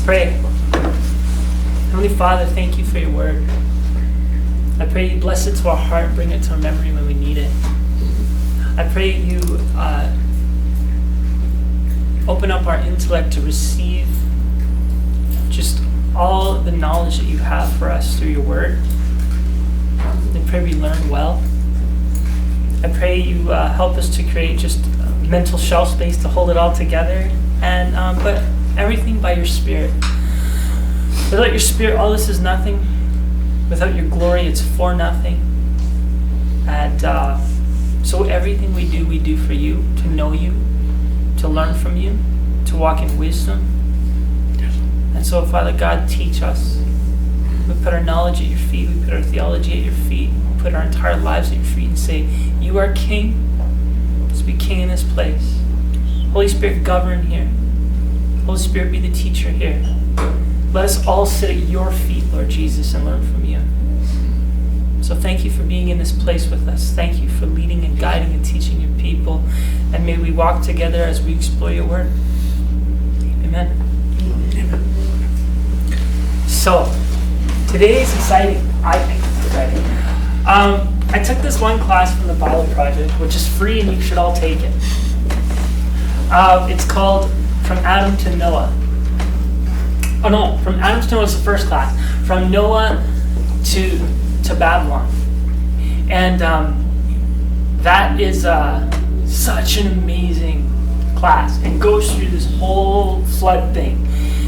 pray. Heavenly Father, thank you for your word. I pray you bless it to our heart and bring it to our memory when we need it. I pray you open up our intellect to receive just all the knowledge that you have for us through your word. I pray we learn well. I pray you help us to create just mental shelf space to hold it all together, and but everything by your Spirit. Without your Spirit, all this is nothing. Without your glory, it's for nothing. And so everything we do for you, to know you, to learn from you, to walk in wisdom. And so, Father God, teach us. We put our knowledge at your feet. We put our theology at your feet. We put our entire lives at your feet and say, you are King. Let's be King in this place. Holy Spirit, govern here. Holy Spirit, be the teacher here. Let us all sit at your feet, Lord Jesus, and learn from you. So thank you for being in this place with us. Thank you for leading and guiding and teaching your people. And may we walk together as we explore your word. Amen. Amen. So, today is exciting. I think it's exciting. I took this one class from the Bible Project, which is free and you should all take it. It's called From Adam to Noah. Oh no, From Adam to Noah is the first class. From Noah to Babylon. And that is such an amazing class. It goes through this whole flood thing.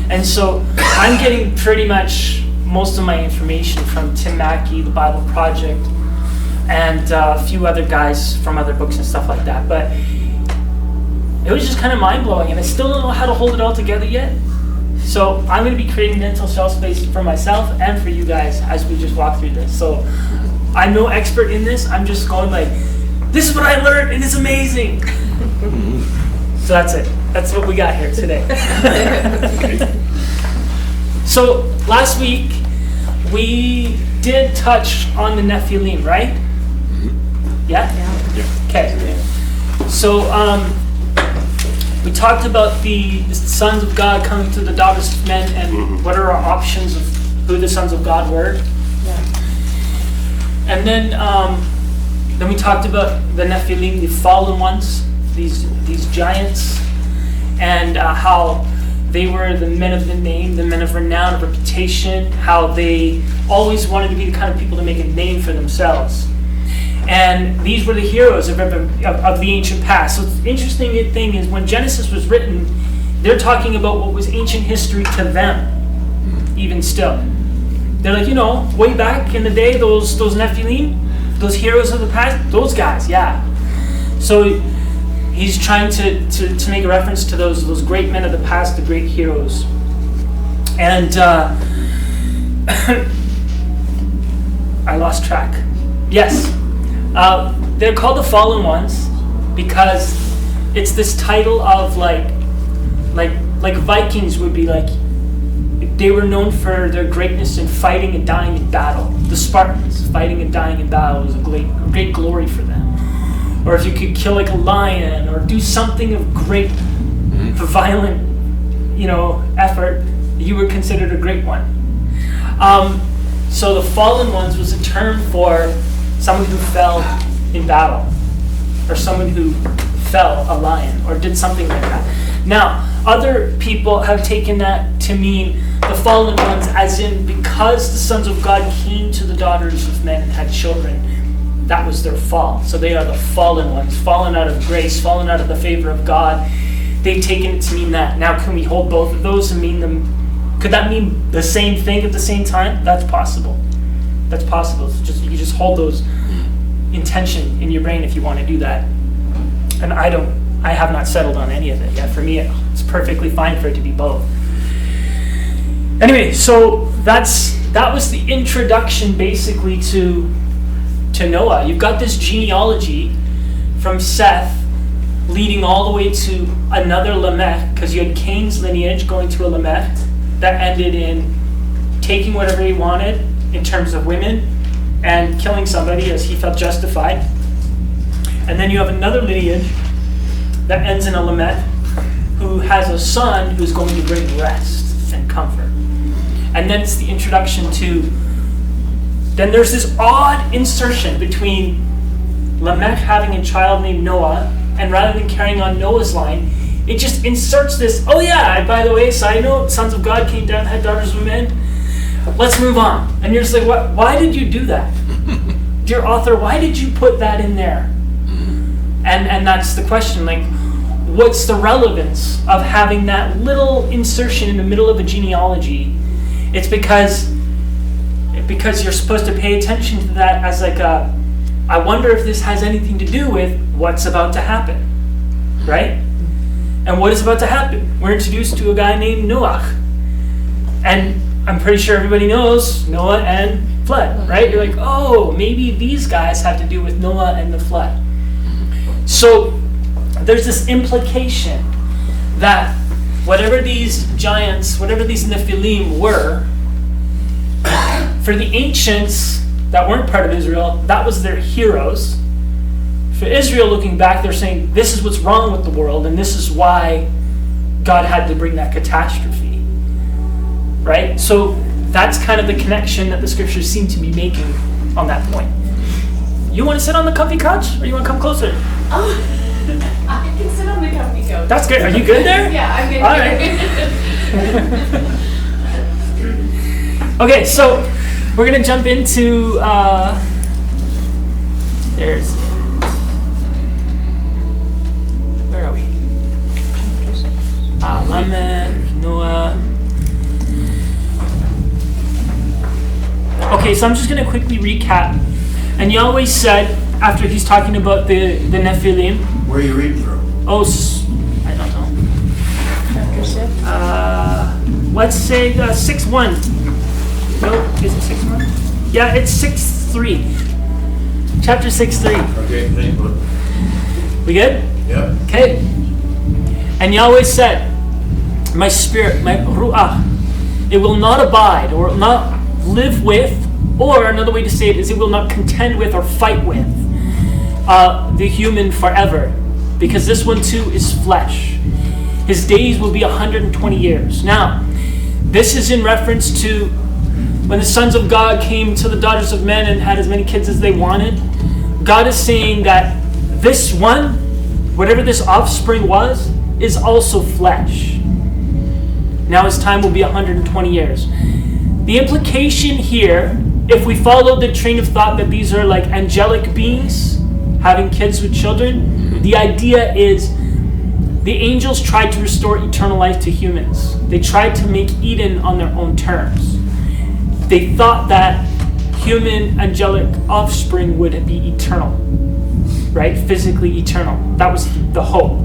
And so I'm getting pretty much most of my information from Tim Mackey, the Bible Project, and a few other guys from other books and stuff like that. But it was just kind of mind-blowing, and I still don't know how to hold it all together yet. So I'm going to be creating mental shelf space for myself and for you guys as we just walk through this. So I'm no expert in this. I'm just going like, this is what I learned, and it's amazing. So that's it. That's what we got here today. So last week, we did touch on the Nephilim, right? Yeah? Okay. So we talked about the sons of God coming to the daughters of men and what are our options of who the sons of God were. Yeah. And then we talked about the Nephilim, the fallen ones, these giants, and how they were the men of the name, the men of renown, of reputation, how they always wanted to be the kind of people to make a name for themselves. And these were the heroes of the ancient past. So the interesting thing is when Genesis was written, they're talking about what was ancient history to them, even still. They're like, way back in the day, those Nephilim, those heroes of the past, those guys, yeah. So he's trying to make a reference to those great men of the past, the great heroes. And I lost track. Yes. They're called the Fallen Ones because it's this title of like Vikings would be like, they were known for their greatness in fighting and dying in battle. The Spartans, fighting and dying in battle was a great glory for them. Or if you could kill like a lion or do something of great, violent, effort, you were considered a great one. So the Fallen Ones was a term for someone who fell in battle, or someone who fell a lion, or did something like that. Now, other people have taken that to mean the fallen ones as in because the sons of God came to the daughters of men and had children, that was their fall. So they are the fallen ones, fallen out of grace, fallen out of the favor of God. They've taken it to mean that. Now, can we hold both of those and mean them? Could that mean the same thing at the same time? That's possible. That's possible. You can just hold those in tension in your brain if you want to do that. And I have not settled on any of it yet. For me, it's perfectly fine for it to be both. Anyway, so that was the introduction basically to Noah. You've got this genealogy from Seth leading all the way to another Lamech, because you had Cain's lineage going to a Lamech that ended in taking whatever he wanted in terms of women and killing somebody as he felt justified. And then you have another lineage that ends in a Lamech who has a son who's going to bring rest. and comfort. And then it's the introduction to, then there's this odd insertion between Lamech having a child named Noah, and rather than carrying on Noah's line, it just inserts this, oh yeah, by the way, side note, sons of God came down, had daughters of men. Let's move on. And you're just like, what? Why did you do that? Dear author, why did you put that in there? And that's the question, like, what's the relevance of having that little insertion in the middle of a genealogy? It's because you're supposed to pay attention to that as like a, I wonder if this has anything to do with what's about to happen, right? And what is about to happen? We're introduced to a guy named Noah. And I'm pretty sure everybody knows Noah and flood, right? You're like, oh, maybe these guys have to do with Noah and the flood. So there's this implication that whatever these giants, whatever these Nephilim were, for the ancients that weren't part of Israel, that was their heroes. For Israel looking back, they're saying, this is what's wrong with the world, and this is why God had to bring that catastrophe. Right? So that's kind of the connection that the scriptures seem to be making on that point. You want to sit on the comfy couch, or you want to come closer? Oh, I can sit on the comfy couch. That's good. Are you good there? Yeah, I'm good. All right. Okay, so we're going to jump into, where are we? Lamech, Noah. Okay, so I'm just going to quickly recap. And Yahweh said, after he's talking about the Nephilim. Where are you reading from? Oh, I don't know. Chapter 6? Let's say 6:1. No, is it 6:1? Yeah, it's 6:3. Chapter 6:3. Okay, thank you. We good? Yep. Okay. And Yahweh said, my spirit, my ruach, it will not abide, or not live with, or another way to say it is it will not contend with or fight with the human forever, because this one too is flesh. His days will be 120 years. Now, this is in reference to when the sons of God came to the daughters of men and had as many kids as they wanted. God is saying that this one, whatever this offspring was, is also flesh. Now his time will be 120 years. The implication here, if we follow the train of thought that these are like angelic beings having kids with children, the idea is the angels tried to restore eternal life to humans. They tried to make Eden on their own terms. They thought that human angelic offspring would be eternal, right? Physically eternal. That was the hope.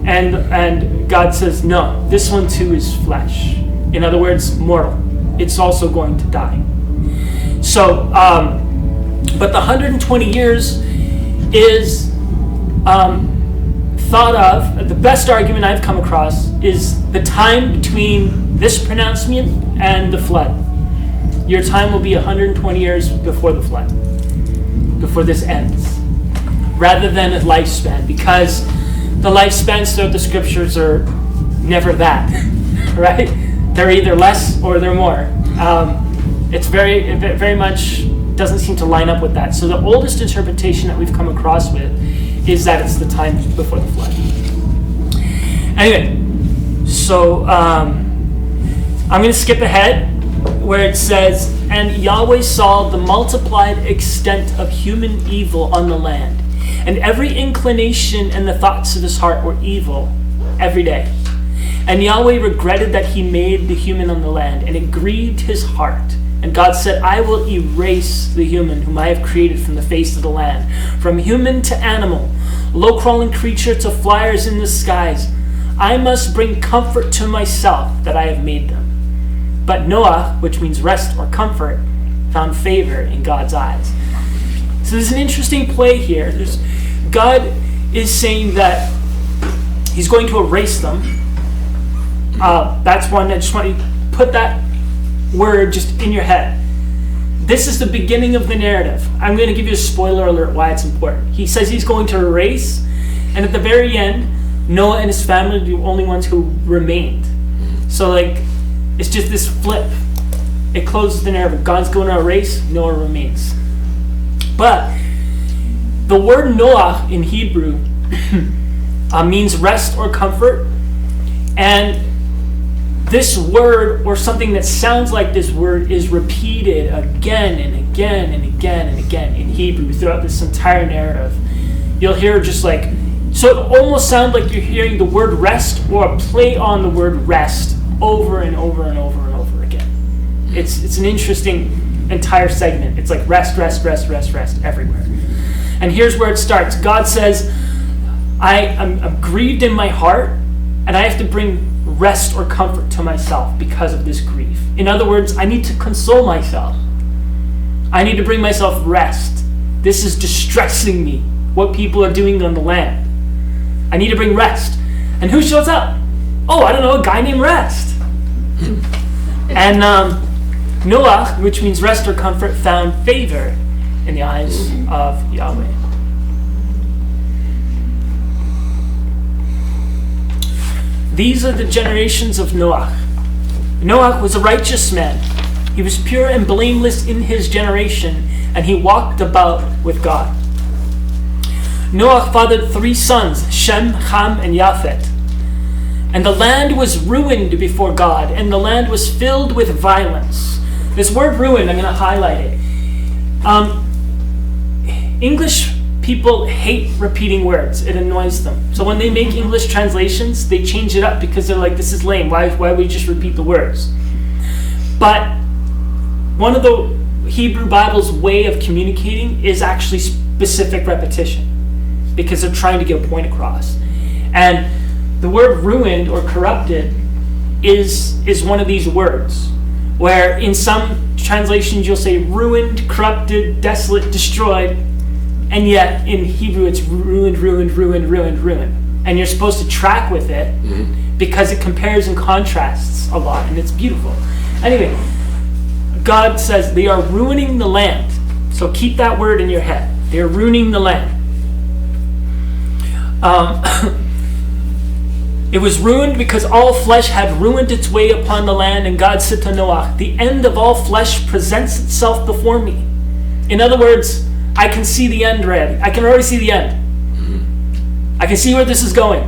And God says, no, this one too is flesh. In other words, mortal. It's also going to die. So, but the 120 years is thought of, the best argument I've come across is the time between this pronouncement and the flood. Your time will be 120 years before the flood, before this ends, rather than a lifespan, because the lifespans throughout the scriptures are never that, right? They're either less or they're more. It very much doesn't seem to line up with that. So the oldest interpretation that we've come across with is that it's the time before the flood. Anyway, so I'm going to skip ahead where it says, and Yahweh saw the multiplied extent of human evil on the land, and every inclination and the thoughts of his heart were evil every day. And Yahweh regretted that he made the human on the land, and it grieved his heart. And God said, I will erase the human whom I have created from the face of the land, from human to animal, low-crawling creature to flyers in the skies. I must bring comfort to myself that I have made them. But Noah, which means rest or comfort, found favor in God's eyes. So there's an interesting play here. God is saying that he's going to erase them. That's one. I just want you to put that word just in your head. This is the beginning of the narrative. I'm going to give you a spoiler alert why it's important. He says he's going to erase, and at the very end, Noah and his family are the only ones who remained. So like, It's just this flip. It closes the narrative. God's going on a race, Noah remains. But the word Noah in Hebrew means rest or comfort. And this word, or something that sounds like this word, is repeated again and again and again and again in Hebrew throughout this entire narrative. You'll hear just like, so it almost sounds like you're hearing the word rest or a play on the word rest over and over and over and over again. It's an interesting entire segment. It's like rest, rest, rest, rest, rest everywhere. And here's where it starts. God says, I'm grieved in my heart, and I have to bring rest or comfort to myself because of this grief. In other words, I need to console myself. I need to bring myself rest. This is distressing me, what people are doing on the land. I need to bring rest. And who shows up? Oh, I don't know, a guy named Rest. And Noah, which means rest or comfort, found favor in the eyes of Yahweh. These are the generations of Noah. Noah was a righteous man. He was pure and blameless in his generation, and he walked about with God. Noah fathered 3 sons, Shem, Ham, and Japheth. And the land was ruined before God, and the land was filled with violence. This word ruined, I'm going to highlight it. English people hate repeating words. It annoys them. So when they make English translations, they change it up because they're like, this is lame. Why would we just repeat the words? But one of the Hebrew Bible's way of communicating is actually specific repetition, because they're trying to get a point across. And the word ruined or corrupted is one of these words, where in some translations you'll say ruined, corrupted, desolate, destroyed, and yet in Hebrew it's ruined, ruined, ruined, ruined, ruined. And you're supposed to track with it because it compares and contrasts a lot, and it's beautiful. Anyway, God says they are ruining the land. So keep that word in your head. They're ruining the land. It was ruined because all flesh had ruined its way upon the land, and God said to Noah, the end of all flesh presents itself before me. In other words, I can see the end already. I can already see the end. I can see where this is going.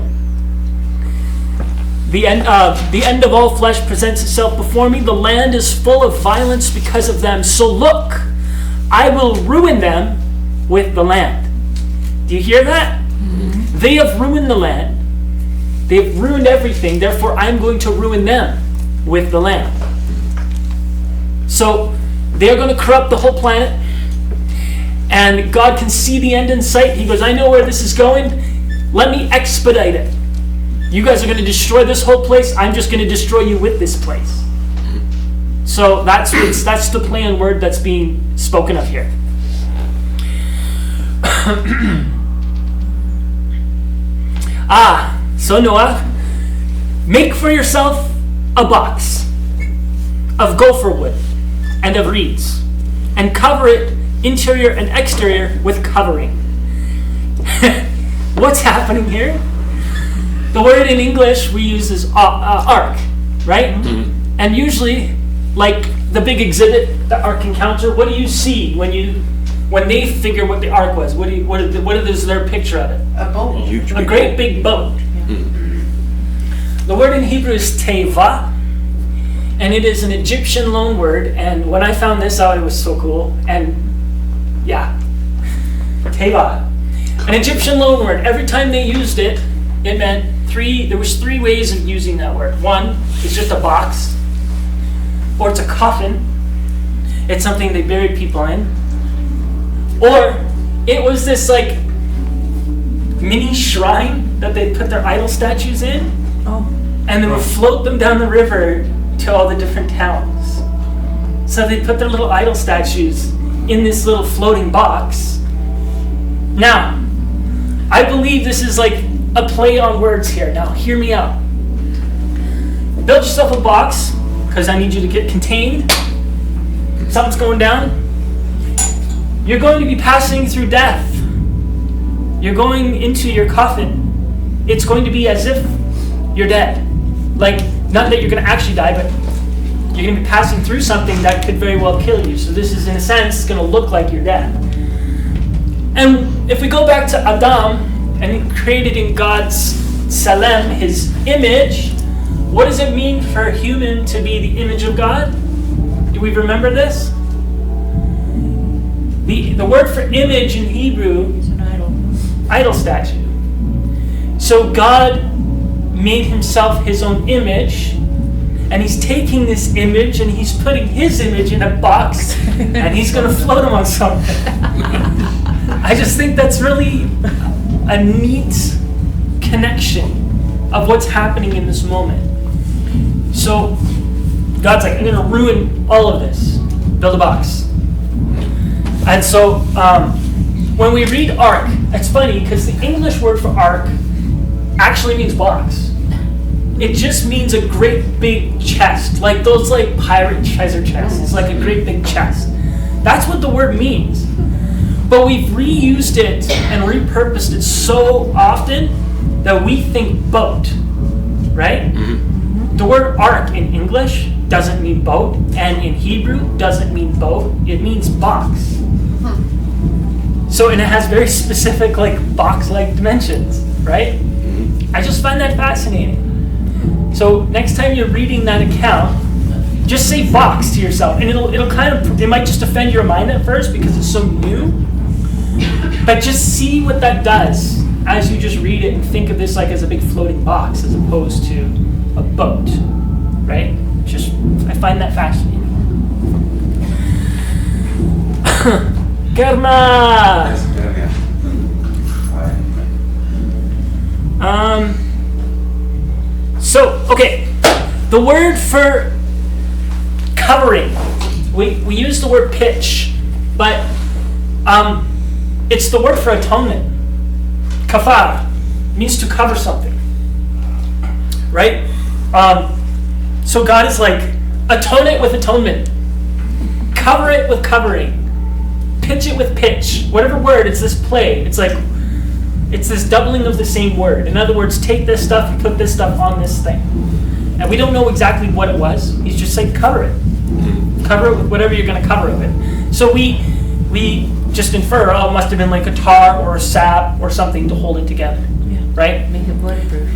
The end of all flesh presents itself before me. The land is full of violence because of them. So look, I will ruin them with the land. Do you hear that? They have ruined the land. They've ruined everything. Therefore, I'm going to ruin them with the land. So they're going to corrupt the whole planet. And God can see the end in sight. He goes, I know where this is going. Let me expedite it. You guys are going to destroy this whole place. I'm just going to destroy you with this place. So that's the play on word that's being spoken of here. So Noah, make for yourself a box of gopher wood and of reeds, and cover it interior and exterior with covering. What's happening here? The word in English we use is ark, right? And usually, like the big exhibit, the Ark Encounter, what do you see when they figure what the ark was? What is their picture of it? A boat. A great big boat. The word in Hebrew is teva, and it is an Egyptian loanword. And when I found this out, it was so cool. And yeah, teva, an Egyptian loanword. Every time they used it, it meant there was 3 ways of using that word. One is just a box, or it's a coffin. It's something they buried people in. Or it was this like mini shrine that they put their idol statues in. And they would float them down the river to all the different towns. So they put their little idol statues in this little floating box. Now, I believe this is like a play on words here. Now, hear me out. Build yourself a box, because I need you to get contained. Something's going down. You're going to be passing through death. You're going into your coffin. It's going to be as if you're dead. Like, not that you're going to actually die, but you're going to be passing through something that could very well kill you. So this is, in a sense, going to look like your death. And if we go back to Adam, and he created in God's Salem, his image, what does it mean for a human to be the image of God? Do we remember this? The word for image in Hebrew It's an idol. idol statue. So God made himself his own image, and he's taking this image and he's putting his image in a box and he's going to float him on something. I just think that's really a neat connection of what's happening in this moment. So God's like, I'm going to ruin all of this. Build a box. And so when we read ark, it's funny because the English word for ark actually means box. It just means a great big chest, like those like pirate treasure chests. It's like a great big chest. That's what the word means. But we've reused it and repurposed it so often that we think boat, right? Mm-hmm. The word ark in English doesn't mean boat, and in Hebrew doesn't mean boat. It means box. So, and it has very specific like box-like dimensions, right? I just find that fascinating. So next time you're reading that account, just say box to yourself, and it'll kind of, it might just offend your mind at first because it's so new, but just see what that does as you just read it and think of this like as a big floating box as opposed to a boat, right? Just, I find that fascinating. Karma! So, okay, the word for covering, we use the word pitch, but it's the word for atonement. Kafar means to cover something, right? So God is like, atone it with atonement, cover it with covering, pitch it with pitch. Whatever word, it's this play. It's like, it's this doubling of the same word. In other words, take this stuff and put this stuff on this thing. And we don't know exactly what it was. He's just saying cover it. Cover it with whatever you're going to cover it with. So we just infer, oh, it must have been like a tar or a sap or something to hold it together. Yeah. Right? Make it waterproof.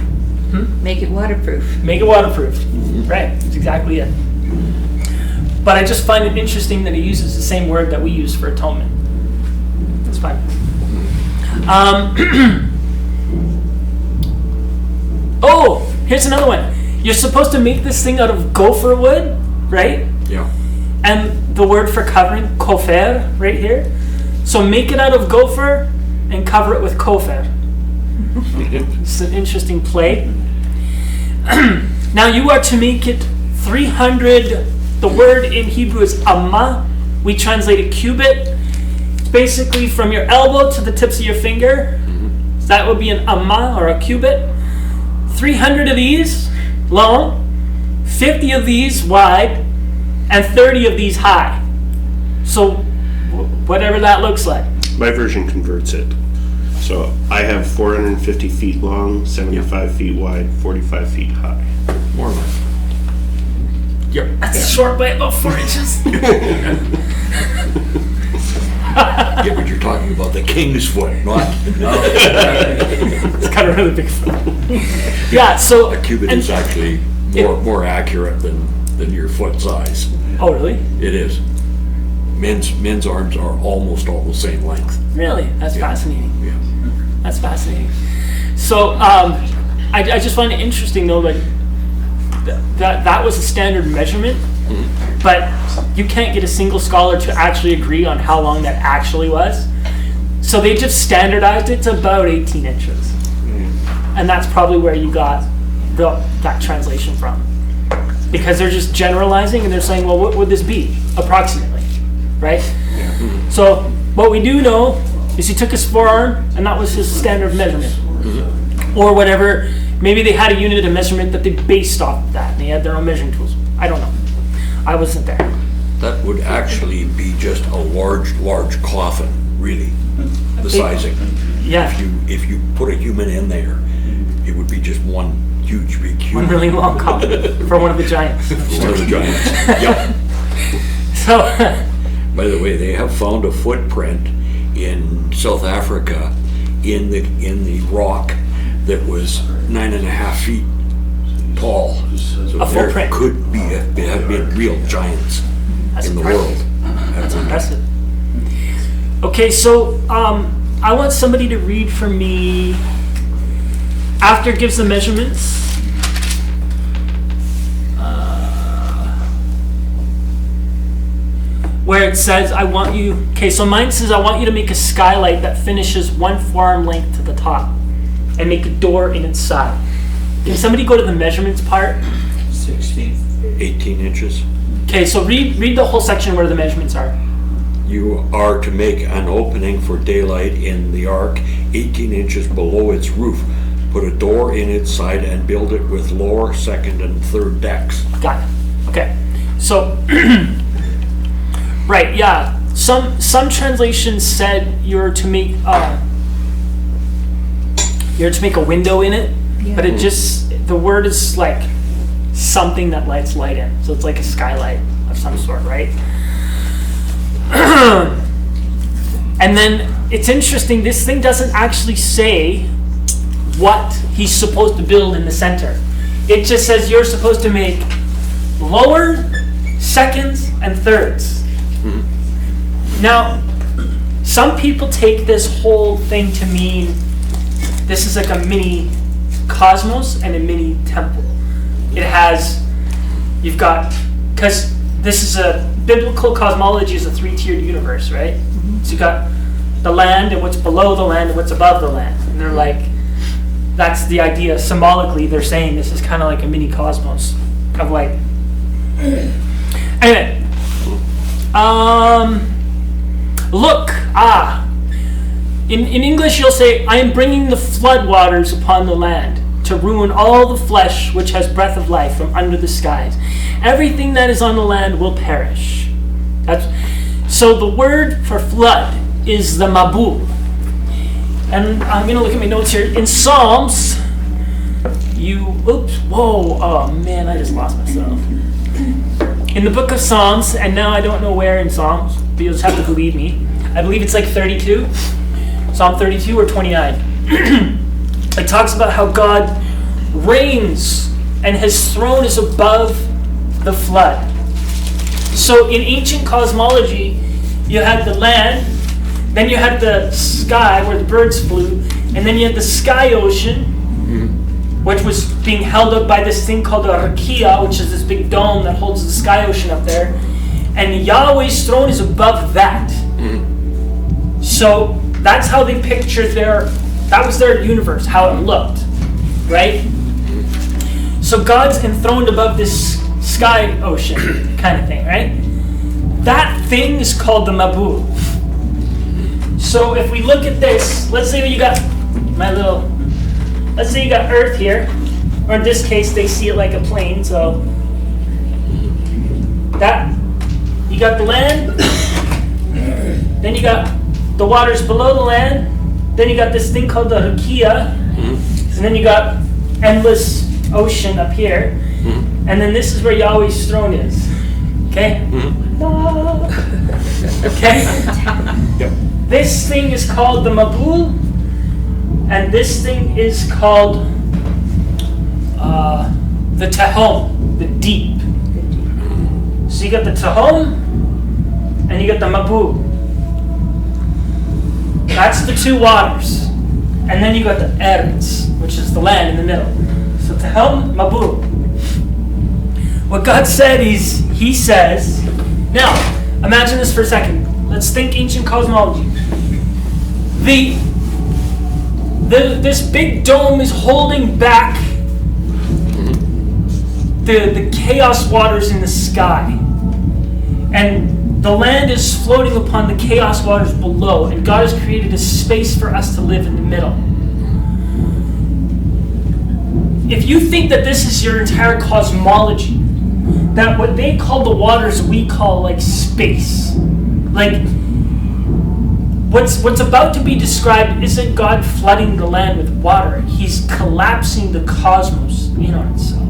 Make it waterproof. Make it waterproof. Right. That's exactly it. But I just find it interesting that he uses the same word that we use for atonement. That's fine. Oh, here's another one. You're supposed to make this thing out of gopher wood, right? Yeah. And the word for covering, kofer, right here. So make it out of gopher and cover it with kofer. It's an interesting play. Now you are to make it 300. The word in Hebrew is amma. We translate it cubit. It's basically from your elbow to the tips of your finger. So that would be an amma or a cubit. 300 of these long, 50 of these wide, and 30 of these high. So whatever that looks like. My version converts it. So I have 450 feet long, 75 feet wide, 45 feet high. More or less. Yep. That's short by about 4 inches. Yeah, but you're talking about the king's foot, not It's kind of really big foot. Yeah, so a cubit and- is actually more accurate than your foot size. Oh, really? It is. Men's arms are almost all the same length. Really? That's fascinating. Yeah. That's fascinating. So I just find it interesting though, like that was a standard measurement, but you can't get a single scholar to actually agree on how long that actually was. So they just standardized it to about 18 inches. And that's probably where you got that translation from. Because they're just generalizing and they're saying, well, what would this be? Approximately, right? So what we do know is he took his forearm and that was his standard measurement. Or whatever, maybe they had a unit of measurement that they based off of that and they had their own measuring tools. I don't know. I wasn't there. That would actually be just a large coffin, really. The sizing. Yeah. If you put a human in there, it would be just one huge big cube. One really long copy for one of the giants. One of the giants. Yep. So, By the way, they have found a footprint in South Africa in the rock that was 9.5 feet tall. So A there footprint. could have been real giants That's in the impressive. world. That's impressive. Okay, so I want somebody to read for me after it gives the measurements. Where it says, I want you. Okay, so mine says, I want you to make a skylight that finishes 1 forearm length to the top and make a door in its side. Can somebody go to the measurements part? 16. 18 inches. Okay, so read the whole section where the measurements are. You are to make an opening for daylight in the ark 18 inches below its roof. Put a door in its side and build it with lower, second, and third decks. Got it. Okay. So, right, yeah. Some translations said you're to make a window in it, but it just, the word is like something that lets light in. So it's like a skylight of some sort, right? And then it's interesting, this thing doesn't actually say what he's supposed to build in the center. It just says you're supposed to make lower, seconds, and thirds. Now, some people take this whole thing to mean this is like a mini cosmos and a mini temple. It has, you've got, because this is a, biblical cosmology is a 3-tiered universe, right? So you got the land and what's below the land and what's above the land. And they're like, that's the idea. Symbolically, they're saying this is kind of like a mini cosmos of like. Anyway, look, in English you'll say, I am bringing the flood waters upon the land to ruin all the flesh which has breath of life from under the skies. Everything that is on the land will perish. So the word for flood is the Mabul. And I'm going to look at my notes here. In Psalms, oh man, I just lost myself. In the book of Psalms, and now I don't know where in Psalms, but you'll just have to believe me. I believe it's like 32, Psalm 32 or 29. It talks about how God reigns and his throne is above the flood. So in ancient cosmology, you had the land, then you had the sky where the birds flew, and then you had the sky ocean, which was being held up by this thing called the Rakia, which is this big dome that holds the sky ocean up there. And Yahweh's throne is above that. So that's how they pictured that was their universe, how it looked, right? So God's enthroned above this sky ocean kind of thing, right? That thing is called the Mabul. So if we look at this, let's say you got let's say you got Earth here, or in this case they see it like a plane, so that, you got the land, then you got the waters below the land, then you got this thing called the Rakia, and then you got endless ocean up here, and then this is where Yahweh's throne is. Okay? Okay? Yep. This thing is called the Mabul, and this thing is called the Tehom, the deep. So you got the Tehom, and you got the Mabul. That's the two waters. And then you got the Eretz, which is the land in the middle. So Tehom, Mabul. What God said is, he says, now, imagine this for a second. Let's think ancient cosmology. This big dome is holding back the chaos waters in the sky. And the land is floating upon the chaos waters below, and God has created a space for us to live in the middle. If you think that this is your entire cosmology, that what they call the waters we call like space, like what's about to be described isn't God flooding the land with water. He's collapsing the cosmos in on itself.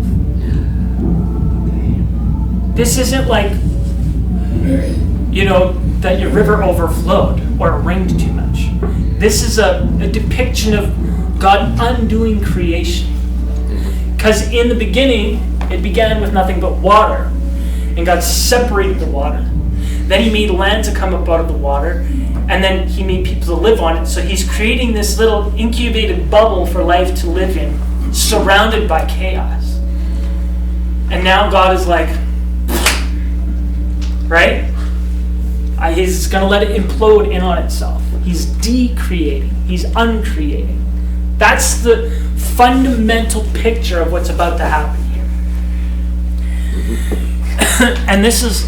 This isn't like, that your river overflowed or it rained too much. This is a depiction of God undoing creation. Because in the beginning, it began with nothing but water. And God separated the water. Then he made land to come up out of the water. And then he made people to live on it. So he's creating this little incubated bubble for life to live in, surrounded by chaos. And now God is like, right? He's going to let it implode in on itself. He's decreating. He's uncreating. That's the fundamental picture of what's about to happen here. And this is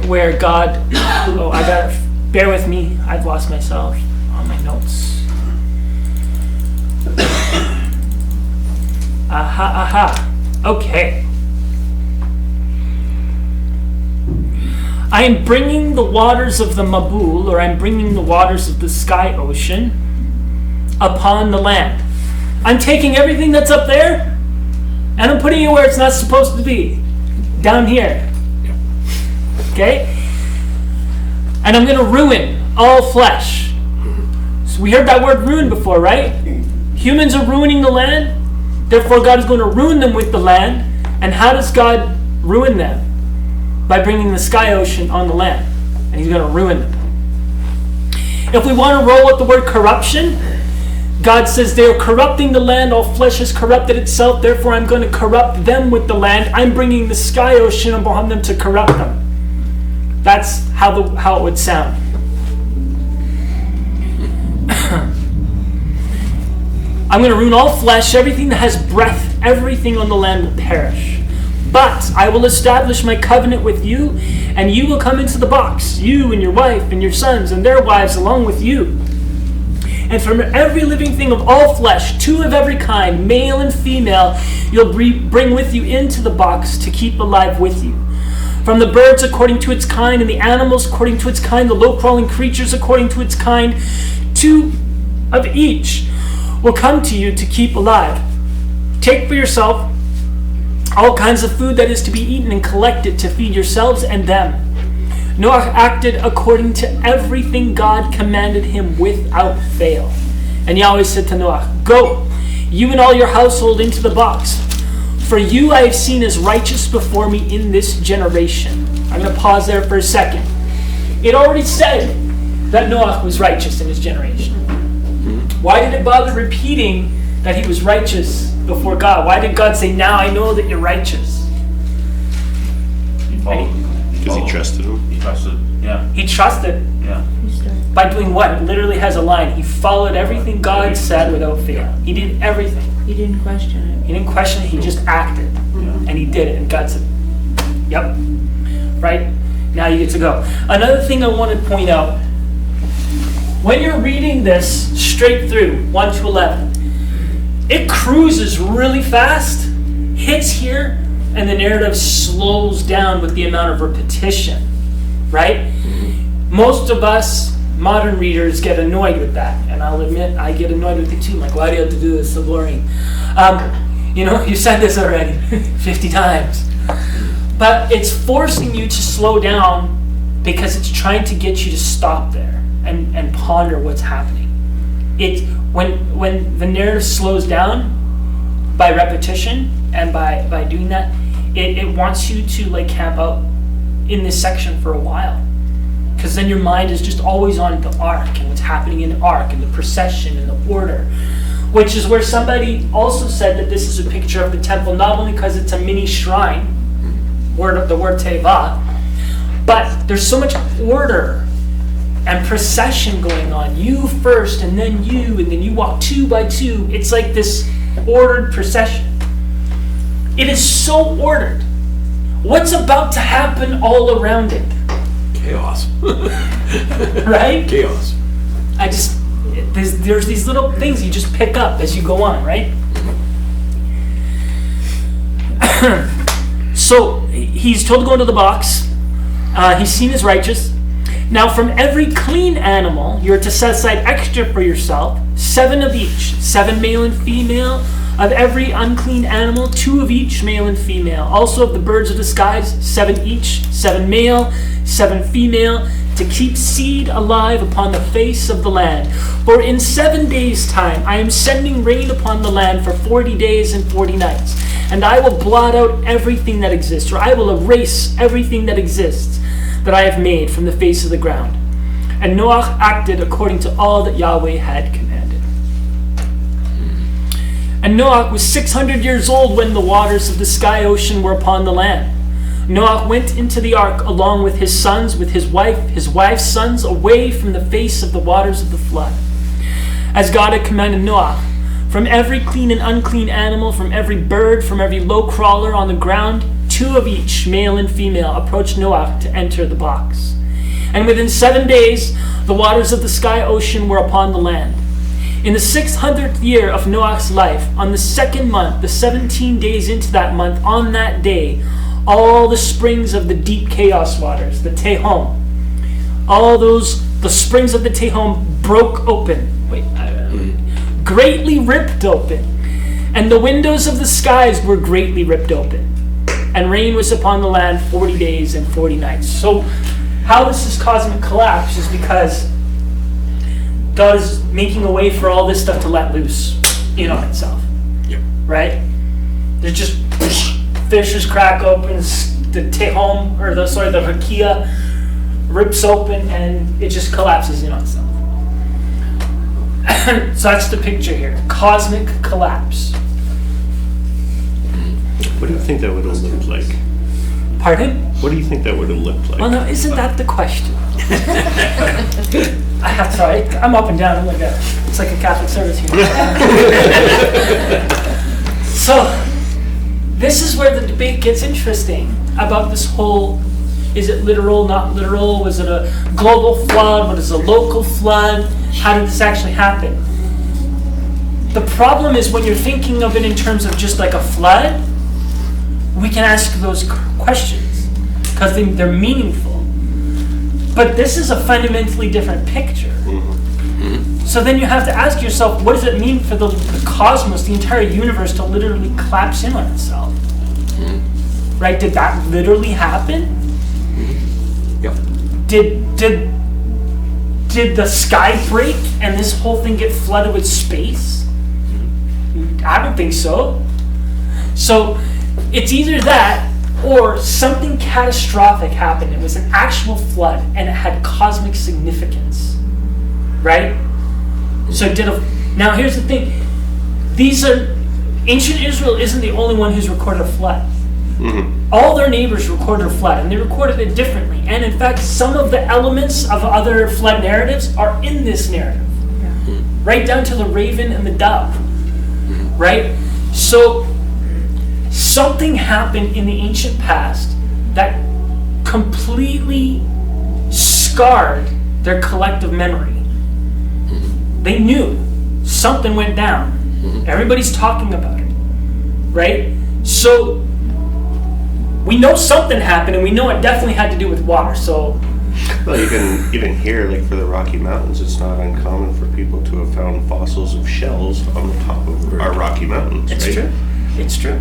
where God... bear with me. I've lost myself on my notes. Aha. Okay. I am bringing the waters of the Mabul, or I'm bringing the waters of the sky ocean upon the land. I'm taking everything that's up there and I'm putting it where it's not supposed to be. Down here. Okay? And I'm going to ruin all flesh. So we heard that word ruin before, right? Humans are ruining the land. Therefore, God is going to ruin them with the land. And how does God ruin them? By bringing the sky ocean on the land. And he's going to ruin them. If we want to roll with the word corruption, God says they are corrupting the land. All flesh has corrupted itself. Therefore, I'm going to corrupt them with the land. I'm bringing the sky ocean upon them to corrupt them. That's how it would sound. I'm going to ruin all flesh. Everything that has breath, everything on the land will perish. But I will establish my covenant with you, and you will come into the box, you and your wife and your sons and their wives along with you. And from every living thing of all flesh, 2 of every kind, male and female, you'll bring with you into the box to keep alive with you. From the birds according to its kind, and the animals according to its kind, the low-crawling creatures according to its kind, 2 of each will come to you to keep alive. Take for yourself all kinds of food that is to be eaten and collect it to feed yourselves and them. Noah acted according to everything God commanded him without fail. And Yahweh said to Noah, "Go, you and all your household into the box. For you I have seen as righteous before me in this generation." I'm going to pause there for a second. It already said that Noah was righteous in his generation. Why did it bother repeating that he was righteous before God? Why did God say, "Now I know that you're righteous"? Because he trusted him. He trusted, yeah. He trusted Yeah. by doing what? It literally has a line. He followed everything God said without fail. He did everything. He didn't question it. He didn't question it. He just acted. And he did it. And God said, "Yep." Right? Now you get to go. Another thing I want to point out. When you're reading this straight through, 1 to 11, it cruises really fast, hits here, and the narrative slows down with the amount of repetition, right? Most of us modern readers get annoyed with that, and I'll admit I get annoyed with it too. I'm like, why do you have to do this? So boring. You said this already 50 times. But it's forcing you to slow down because it's trying to get you to stop there and ponder what's happening. It's when the narrative slows down by repetition and by doing that, it wants you to like camp out in this section for a while, because then your mind is just always on the ark and what's happening in the ark and the procession and the order, which is where somebody also said that this is a picture of the temple, not only because it's a mini shrine, the word teva, but there's so much order and procession going on. You first, and then you walk 2 by 2. It's like this ordered procession. It is so ordered. What's about to happen all around it? Chaos. Right? Chaos. There's these little things you just pick up as you go on, right? So he's told to go into the box. He's seen as righteous. Now from every clean animal, you're to set aside extra for yourself, 7 of each, 7 male and female. Of every unclean animal, 2 of each, male and female. Also of the birds of the skies, 7 each, 7 male, 7 female, to keep seed alive upon the face of the land. For in 7 days' time I am sending rain upon the land for 40 days and 40 nights. And I will blot out everything that exists, or I will erase everything that exists that I have made from the face of the ground. And Noah acted according to all that Yahweh had commanded. And Noah was 600 years old when the waters of the sky ocean were upon the land. Noah went into the ark along with his sons, with his wife's sons, away from the face of the waters of the flood. As God had commanded Noah, from every clean and unclean animal, from every bird, from every low crawler on the ground, 2 of each, male and female, approached Noah to enter the box. And within 7 days, the waters of the sky ocean were upon the land. In the 600th year of Noah's life, on the 2nd month, the 17 days into that month, on that day, all the springs of the deep chaos waters, the Tehom, the springs of the Tehom broke open, greatly ripped open, and the windows of the skies were greatly ripped open, and rain was upon the land 40 days and 40 nights. So how this is cosmic collapse is because God is making a way for all this stuff to let loose in on itself. Yep. Right? There's just fishes crack open, the Tehom, or the Rakia rips open, and it just collapses in on itself. So that's the picture here. Cosmic collapse. What do you think that would have looked like? Pardon? What do you think that would have looked like? Well, no, isn't that the question? Sorry, I'm up and down. It's like a Catholic service here. So, this is where the debate gets interesting about this whole, is it literal, not literal? Was it a global flood? What is a local flood? How did this actually happen? The problem is when you're thinking of it in terms of just like a flood, we can ask those questions because they're meaningful. But this is a fundamentally different picture. So then you have to ask yourself, what does it mean for the cosmos, the entire universe, to literally collapse in on itself? Right? Did that literally happen? Yep. Did the sky break and this whole thing get flooded with space? I don't think so. So it's either that or something catastrophic happened. It was an actual flood and it had cosmic significance. Right? So now here's the thing. Ancient Israel isn't the only one who's recorded a flood. All their neighbors recorded a flood, and they recorded it differently. And in fact, some of the elements of other flood narratives are in this narrative. Right down to the raven and the dove. Right? So something happened in the ancient past that completely scarred their collective memory. They knew something went down. Everybody's talking about it. Right? So we know something happened, and we know it definitely had to do with water. So, well, you can even hear, like for the Rocky Mountains, it's not uncommon for people to have found fossils of shells on the top of our Rocky Mountains. It's right? true. It's true.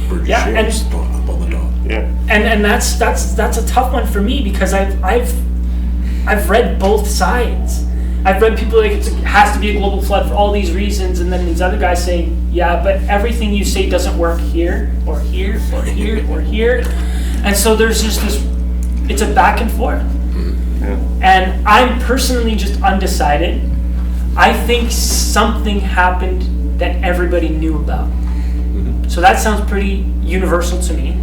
British Yeah, and- ships up on the top. Yeah. And that's a tough one for me because I've read both sides. I've read people like it has to be a global flood for all these reasons, and then these other guys say, yeah, but everything you say doesn't work here or here or here or here, and so there's just this. It's a back and forth, and I'm personally just undecided. I think something happened that everybody knew about, so that sounds pretty universal to me.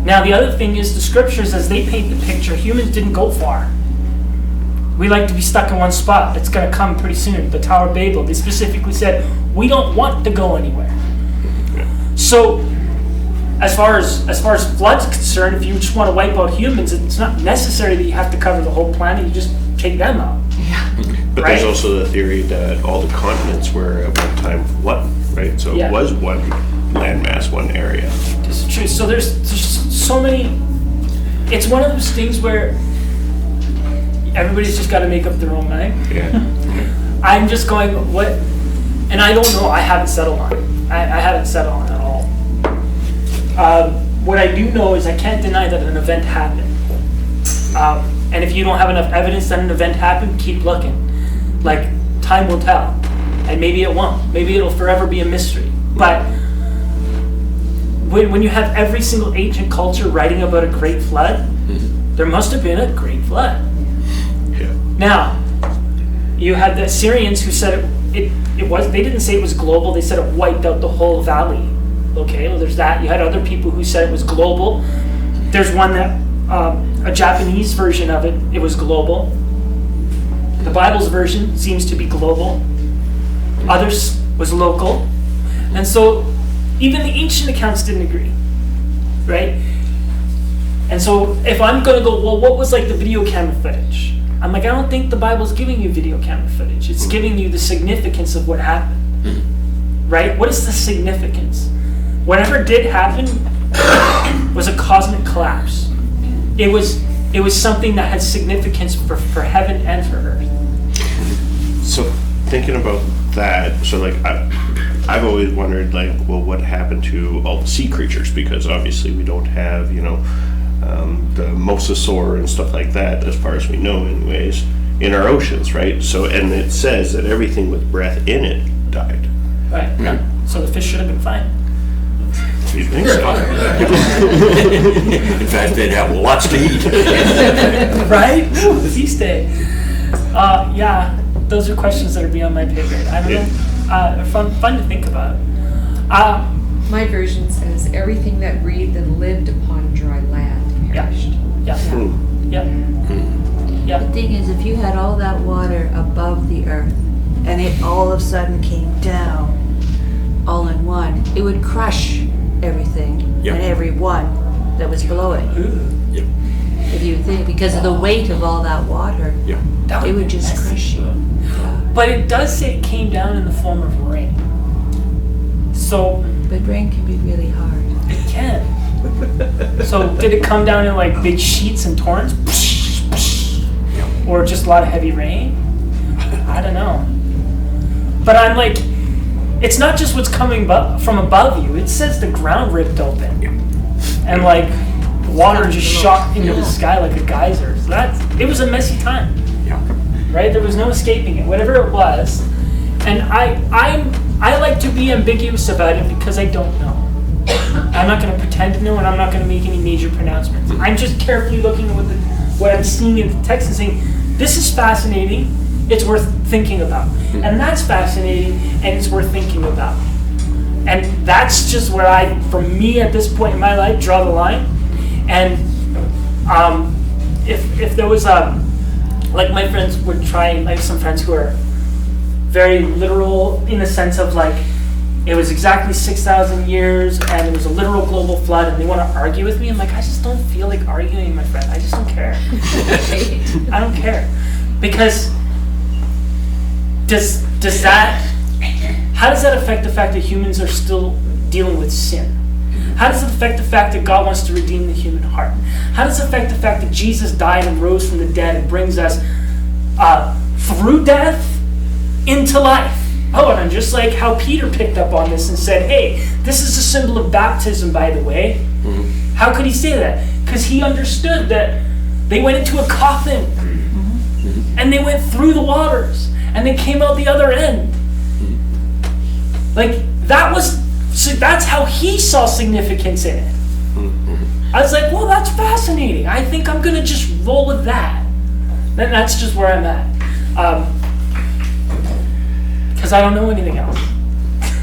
Now the other thing is the scriptures, as they paint the picture, humans didn't go far. We like to be stuck in one spot. It's going to come pretty soon. The Tower of Babel, they specifically said, we don't want to go anywhere. So, as far as flood's concerned, if you just want to wipe out humans, it's not necessary that you have to cover the whole planet. You just take them out. But Right? there's also the theory that all the continents were at one time one, right? So Yeah. it was one landmass, one area. This is true. So there's so many. It's one of those things where everybody's just got to make up their own mind. Yeah. I'm just going, what, and I don't know, I haven't settled on it. I haven't settled on it at all. What I do know is I can't deny that an event happened. And if you don't have enough evidence that an event happened, keep looking. Like, time will tell. And maybe it won't. Maybe it'll forever be a mystery. But when you have every single ancient culture writing about a great flood, there must have been a great flood. Yeah. Now, you had the Assyrians who said it was, they didn't say it was global, they said it wiped out the whole valley. Okay, well there's that. You had other people who said it was global. There's one that, a Japanese version of it, it was global. The Bible's version seems to be global. Others was local. And so even the ancient accounts didn't agree, right? And so if I'm going to go, well, what was like the video camera footage? I'm like, I don't think the Bible's giving you video camera footage. It's giving you the significance of what happened, right? What is the significance? Whatever did happen was a cosmic collapse. It was something that had significance for heaven and for earth. So thinking about that, so like I've always wondered, like, well, what happened to all the sea creatures? Because obviously we don't have, the mosasaur and stuff like that, as far as we know, anyways, in our oceans, right? So, and it says that everything with breath in it died. Right. Yeah. So the fish should have been fine. You think so? In fact, they'd have lots to eat. Right? Woo, feast day. Yeah, those are questions that are beyond my pay grade. I don't know. They're fun to think about. My version says, everything that breathed and lived upon dry land perished. Yeah. Yeah. Yeah. The thing is, if you had all that water above the earth and it all of a sudden came down all in one, it would crush everything Yep. and everyone that was below it. Yep. If you think, because of the weight of all that water, Yeah. That it be would just messy. crush you. Yeah. But it does say it came down in the form of rain. So But rain can be really hard. it can. So did it come down in like big sheets and torrents? Or just a lot of heavy rain? I don't know. But I'm like, it's not just what's coming from above you. It says the ground ripped open. And like water just shot into the sky like a geyser. So it was a messy time. Yeah. Right? There was no escaping it, whatever it was. And I like to be ambiguous about it because I don't know. I'm not going to pretend to know, and I'm not going to make any major pronouncements. I'm just carefully looking at what I'm seeing in the text and saying, this is fascinating, it's worth thinking about. And that's fascinating, and it's worth thinking about. And that's just where for me at this point in my life, draw the line. And if there was like my friends would try, I have some friends who are very literal in the sense of like, it was exactly 6,000 years and it was a literal global flood and they want to argue with me. I'm like, I just don't feel like arguing, my friend. I just don't care. I don't care. Because how does that affect the fact that humans are still dealing with sin? How does it affect the fact that God wants to redeem the human heart? How does it affect the fact that Jesus died and rose from the dead and brings us through death into life? Oh, and just like how Peter picked up on this and said, hey, this is a symbol of baptism, by the way. Mm-hmm. How could he say that? Because he understood that they went into a coffin and they went through the waters and they came out the other end. Like, that's how he saw significance in it. I was like, well, that's fascinating. I think I'm going to just roll with that. Then that's just where I'm at. Because I don't know anything else.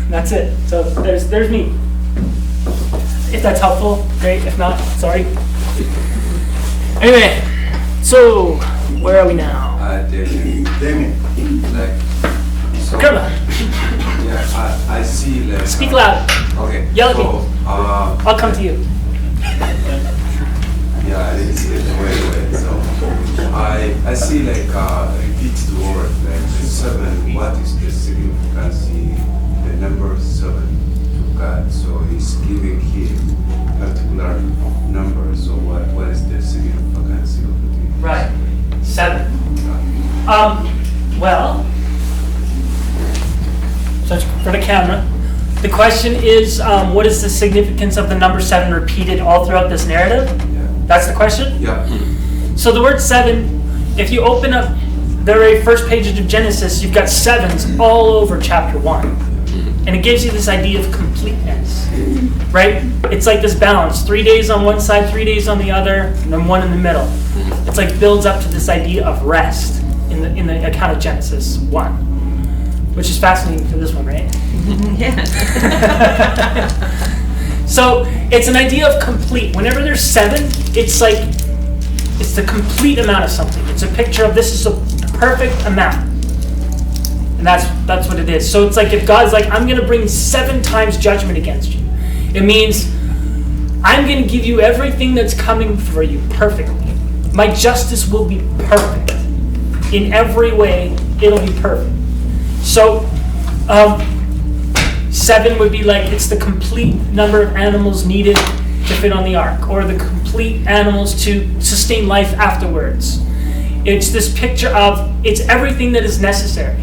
That's it. So there's me. If that's helpful, great. If not, sorry. Anyway, so where are we now? Damien. Like, so, Come on, yeah, I see like. speak loud. Okay. Yell at so, me. I'll come to you. Yeah, it's way. So I see like repeated word like 7. What is the significance? The number 7 to God. So he's giving him particular number. So what is the significance of it? Right. 7. Well, so for the camera, the question is, what is the significance of the number 7 repeated all throughout this narrative? Yeah. That's the question? Yeah. So the word 7, if you open up the very first pages of Genesis, you've got 7s all over chapter 1. And it gives you this idea of completeness, right? It's like this balance, 3 days on one side, 3 days on the other, and then 1 in the middle. It's like builds up to this idea of rest in the account of Genesis 1, which is fascinating for this one, right? Yes. So it's an idea of complete. Whenever there's 7, it's like, it's the complete amount of something. It's a picture of this is a perfect amount. And that's what it is. So it's like if God's like, I'm going to bring 7 times judgment against you. It means I'm going to give you everything that's coming for you perfectly. My justice will be perfect. In every way, it'll be perfect. So 7 would be like, it's the complete number of animals needed to fit on the ark, or the complete animals to sustain life afterwards. It's this picture of, it's everything that is necessary.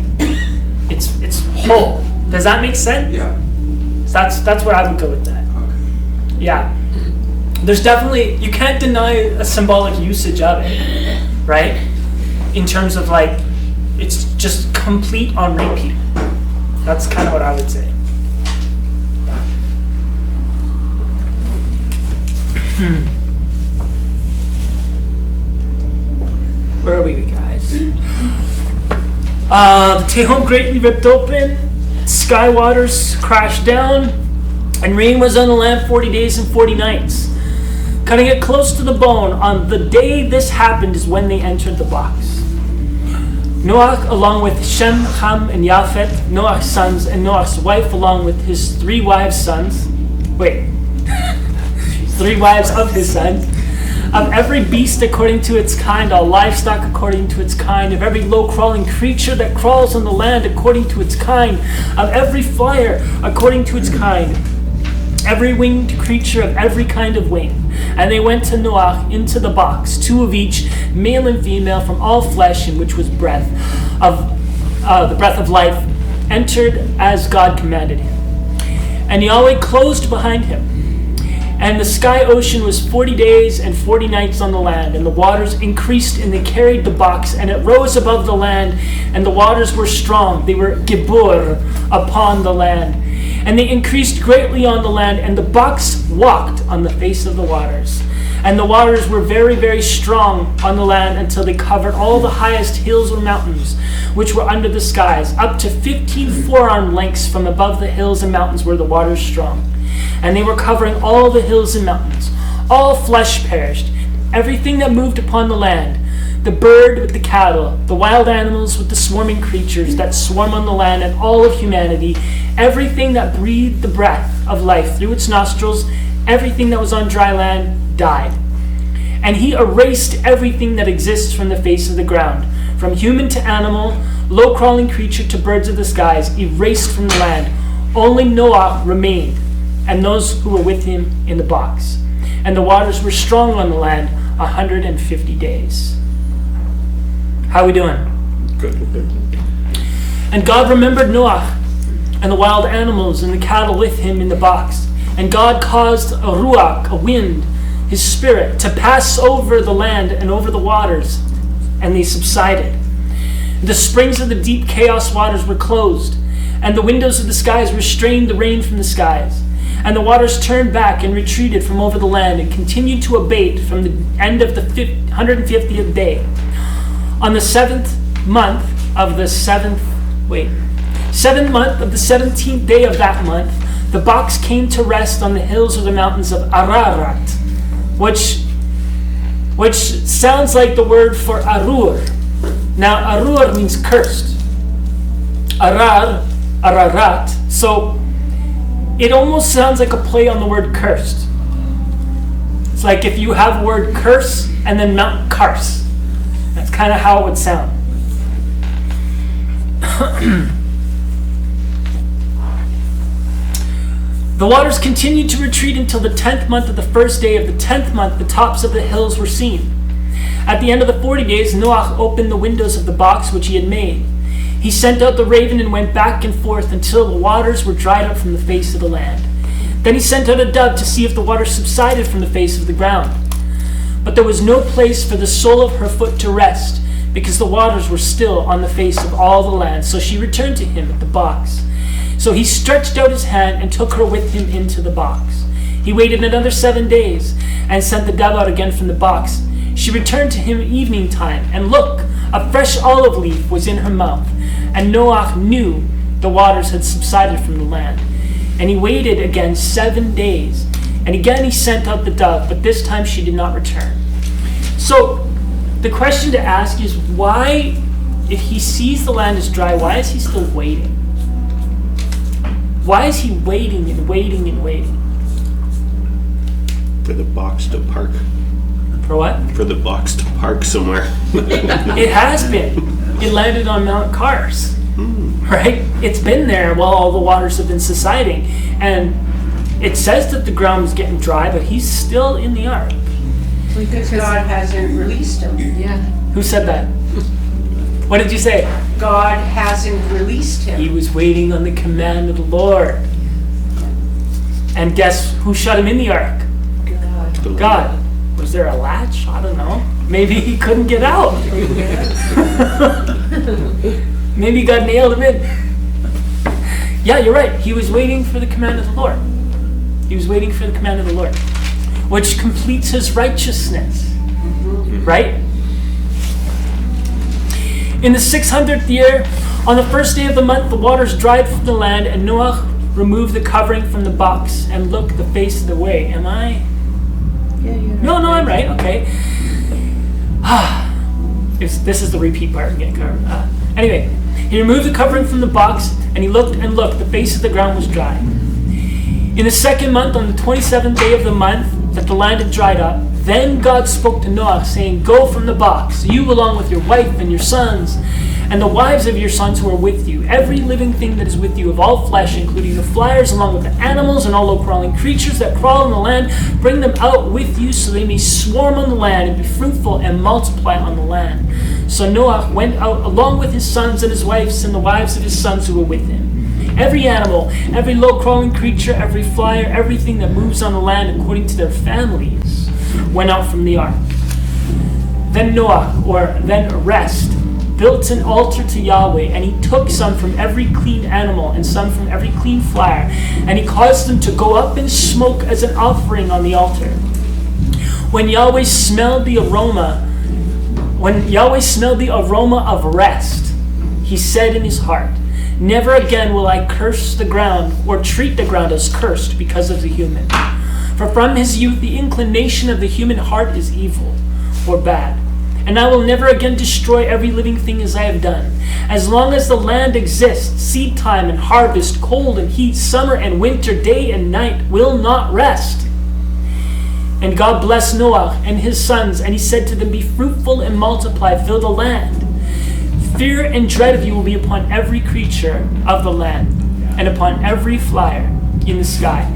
It's whole. Does that make sense? Yeah. That's where I would go with that. Okay. Yeah. There's definitely, you can't deny a symbolic usage of it, right? In terms of like, it's just complete on repeat. That's kind of what I would say. Where are we, guys? The Tehom greatly ripped open, sky waters crashed down, and rain was on the land 40 days and 40 nights. Cutting it close to the bone, on the day this happened is when they entered the box. Noach, along with Shem, Ham, and Yafet, Noach's sons, and Noach's wife, along with his 3 wives' sons. Wait. 3 wives of his sons. Of every beast according to its kind, all livestock according to its kind, of every low-crawling creature that crawls on the land according to its kind, of every flyer according to its kind, every winged creature of every kind of wing. And they went to Noach into the box, 2 of each, male and female, from all flesh, in which was breath of the breath of life, entered as God commanded him. And Yahweh closed behind him. And the sky ocean was 40 days and 40 nights on the land, and the waters increased, and they carried the box, and it rose above the land, and the waters were strong. They were gibur upon the land. And they increased greatly on the land, and the box walked on the face of the waters. And the waters were very, very strong on the land until they covered all the highest hills or mountains, which were under the skies. Up to 15 forearm lengths from above the hills and mountains were the waters strong. And they were covering all the hills and mountains. All flesh perished, everything that moved upon the land, the bird with the cattle, the wild animals with the swarming creatures that swarm on the land, and all of humanity, everything that breathed the breath of life through its nostrils, everything that was on dry land died. And he erased everything that exists from the face of the ground, from human to animal, low-crawling creature to birds of the skies, erased from the land. Only Noah remained, and those who were with him in the box. And the waters were strong on the land 150 days. How are we doing? Good. And God remembered Noah and the wild animals and the cattle with him in the box. And God caused a ruach, a wind, his spirit, to pass over the land and over the waters, and they subsided. The springs of the deep chaos waters were closed, and the windows of the skies restrained the rain from the skies. And the waters turned back and retreated from over the land and continued to abate from the end of the 150th day. On the 7th month of the 17th day of that month, the box came to rest on the hills or the mountains of Ararat, which sounds like the word for Arur. Now, Arur means cursed. Ararat. So it almost sounds like a play on the word cursed. It's like if you have the word curse and then Mount Kars. That's kind of how it would sound. The waters continued to retreat until the 10th month of the first day of the 10th month. The tops of the hills were seen. At the end of the 40 days, Noach opened the windows of the box which he had made. He sent out the raven and went back and forth until the waters were dried up from the face of the land. Then he sent out a dove to see if the water subsided from the face of the ground. But there was no place for the sole of her foot to rest, because the waters were still on the face of all the land. So she returned to him at the box. So he stretched out his hand and took her with him into the box. He waited another 7 days and sent the dove out again from the box. She returned to him evening time, and look, a fresh olive leaf was in her mouth. And Noach knew the waters had subsided from the land. And he waited again 7 days. And again he sent out the dove, but this time she did not return. So the question to ask is, why, if he sees the land is dry, why is he still waiting? Why is he waiting and waiting and waiting? For the box to park. For what? For the box to park somewhere. It has been. It landed on Mount Kars, right? It's been there while all the waters have been subsiding. And it says that the ground is getting dry, but he's still in the ark. Because God hasn't released him. Yeah. Who said that? What did you say? God hasn't released He him. was waiting on the command of the Lord. And guess who shut him in the ark? God. Was there a latch? I don't know. Maybe he couldn't get out. Maybe God nailed him in. Yeah, you're right. He was waiting for the command of the Lord. He was waiting for the command of the Lord, which completes his righteousness. Right? In the 600th year, on the first day of the month, the waters dried from the land, and Noach removed the covering from the box and looked the face of the way. Am I? No, I'm right. Okay. This is the repeat part. I'm getting covered. Anyway, he removed the covering from the box, and he looked and looked. The face of the ground was dry. In the second month, on the 27th day of the month, that the land had dried up, then God spoke to Noah, saying, "Go from the box, you along with your wife and your sons, and the wives of your sons who are with you, every living thing that is with you of all flesh, including the flyers, along with the animals and all low-crawling creatures that crawl on the land. Bring them out with you, so they may swarm on the land and be fruitful and multiply on the land." So Noah went out along with his sons and his wives and the wives of his sons who were with him. Every animal, every low-crawling creature, every flyer, everything that moves on the land according to their families, went out from the ark. Then Rest, built an altar to Yahweh, and he took some from every clean animal and some from every clean flyer, and he caused them to go up in smoke as an offering on the altar. When Yahweh smelled the aroma of rest, he said in his heart, "Never again will I curse the ground or treat the ground as cursed because of the human. For from his youth the inclination of the human heart is evil," or bad. "And I will never again destroy every living thing as I have done. As long as the land exists, seed time and harvest, cold and heat, summer and winter, day and night will not rest." And God blessed Noah and his sons, and he said to them, "Be fruitful and multiply, fill the land. Fear and dread of you will be upon every creature of the land, and upon every flyer in the sky.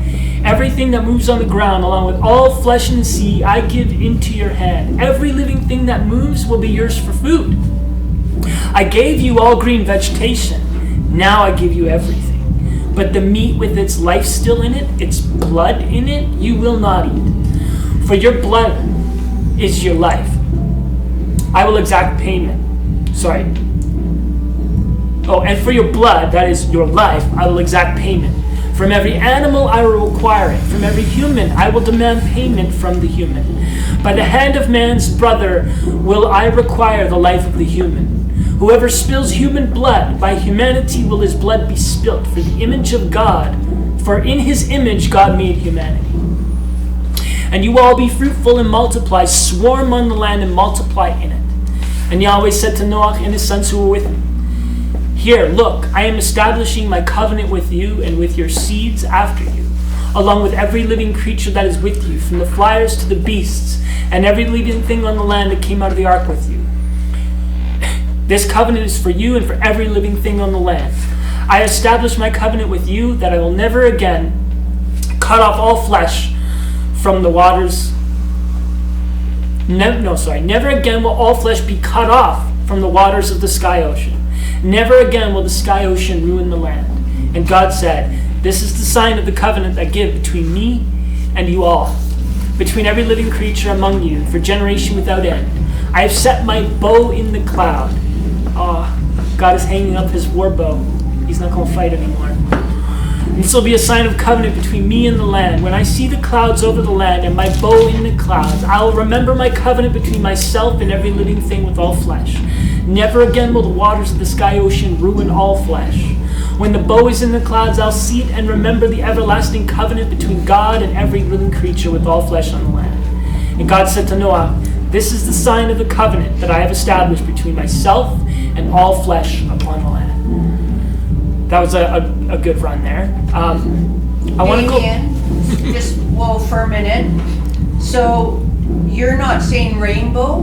Everything that moves on the ground, along with all flesh in the sea, I give into your hand. Every living thing that moves will be yours for food. I gave you all green vegetation. Now I give you everything. But the meat with its life still in it, its blood in it, you will not eat. For your blood is your life. I will exact payment. And for your blood, that is your life, I will exact payment. From every animal I will require it. From every human I will demand payment from the human. By the hand of man's brother will I require the life of the human. Whoever spills human blood, by humanity will his blood be spilt, for the image of God. For in his image God made humanity. And you all be fruitful and multiply, swarm on the land and multiply in it." And Yahweh said to Noach and his sons who were with him, "Here, look, I am establishing my covenant with you and with your seeds after you, along with every living creature that is with you, from the flyers to the beasts, and every living thing on the land that came out of the ark with you. This covenant is for you and for every living thing on the land. I establish my covenant with you that I will never again cut off all flesh from the waters Never again will all flesh be cut off from the waters of the sky ocean. Never again will the sky ocean ruin the land. And God said, this is the sign of the covenant I give between me and you all, between every living creature among you, for generation without end. I have set my bow in the cloud. God is hanging up his war bow. He's not going to fight anymore. And this will be a sign of covenant between me and the land. When I see the clouds over the land and my bow in the clouds, I will remember my covenant between myself and every living thing with all flesh. Never again will the waters of the sky ocean ruin all flesh. When the bow is in the clouds, I'll see it and remember the everlasting covenant between God and every living creature with all flesh on the land. And God said to Noah, this is the sign of the covenant that I have established between myself and all flesh upon the land. That was a good run there. I want to go... Just, whoa, for a minute. So, you're not saying rainbow?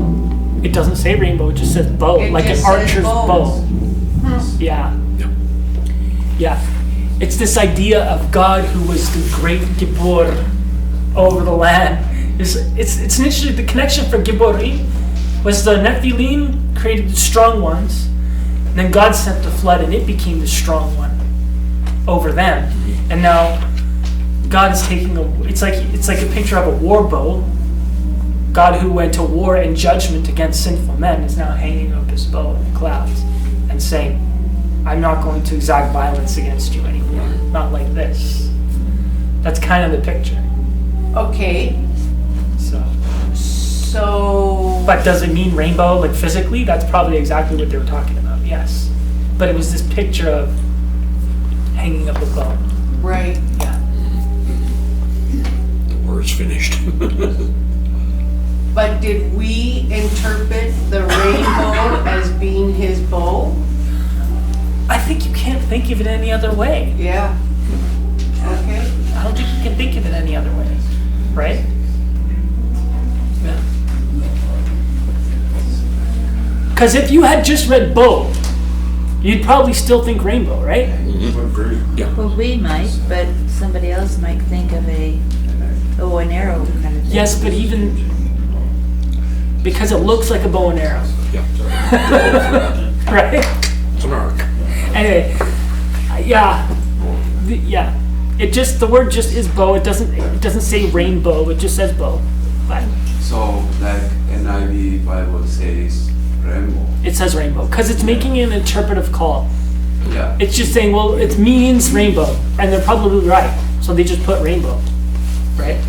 It doesn't say rainbow, it just says bow, It like an just says archer's bows. bow. Yeah. Yeah. It's this idea of God who was the great Gibbor over the land. It's initially the connection for Gibborim was the Nephilim created the strong ones, and then God sent the flood and it became the strong one over them. And now God is taking it's like a picture of a war bow. God who went to war and judgment against sinful men is now hanging up his bow in the clouds and saying, I'm not going to exact violence against you anymore. Not like this. That's kind of the picture. Okay, so... But does it mean rainbow, like physically? That's probably exactly what they were talking about, yes. But it was this picture of hanging up a bow. Right. Yeah. The war's finished. But did we interpret the rainbow as being his bow? I think you can't think of it any other way. Yeah. Okay. I don't think you can think of it any other way. Right? Yeah. Because if you had just read bow, you'd probably still think rainbow, right? Well, we might, but somebody else might think of a bow and arrow kind of thing. Yes, but even because it looks like a bow and arrow. Yeah. Right? It's an arc. Anyway, yeah. It just, the word just is bow. It doesn't say rainbow. It just says bow. But So, like NIV Bible says rainbow. it says rainbow because it's making an interpretive call. Yeah. It's just saying, well, it means rainbow, and they're probably right. So they just put rainbow, right?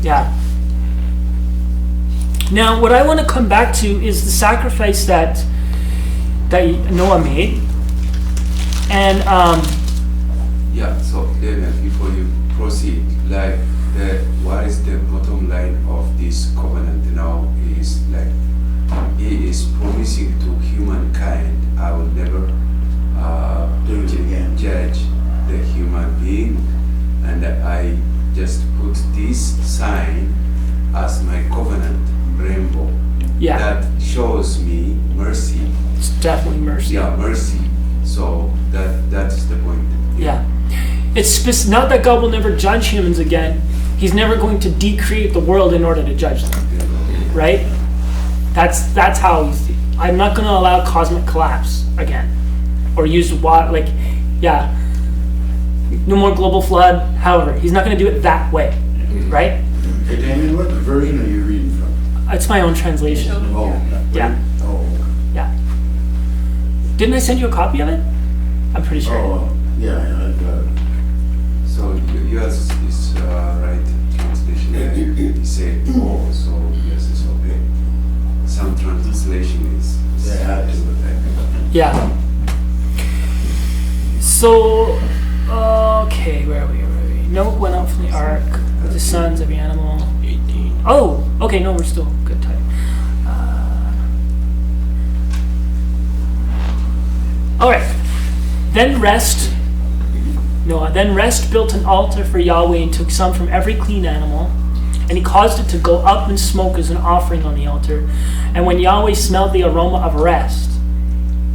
Yeah. Now, what I want to come back to is the sacrifice that Noah made, and Yeah, so David, before you proceed, like what is the bottom line of this covenant now is like he is promising to humankind, I will never Do it again. judge the human being, and I just put this sign as my covenant rainbow. yeah, That shows me mercy. it's definitely mercy. Yeah, mercy. So that's the point. Yeah. It's not that God will never judge humans again. He's never going to decreate the world in order to judge them, right? That's how I'm not going to allow cosmic collapse again, or use water, like, yeah, no more global flood. However, he's not going to do it that way, right? Hey Damien, what version are you reading from? It's my own translation. Oh. Yeah. Oh, Yeah. Didn't I send you a copy of it? I'm pretty sure. oh, yeah, I got it. So yours is right translation. He said oh, so yes, it's okay. Some translation is Yeah, is Yeah. So, okay, where are we? Noah went out from the ark with the sons of the animal. 18. Oh, okay, no, we're still good time. All right. Then Rest built an altar for Yahweh and took some from every clean animal, and he caused it to go up in smoke as an offering on the altar. And when Yahweh smelled the aroma of Rest,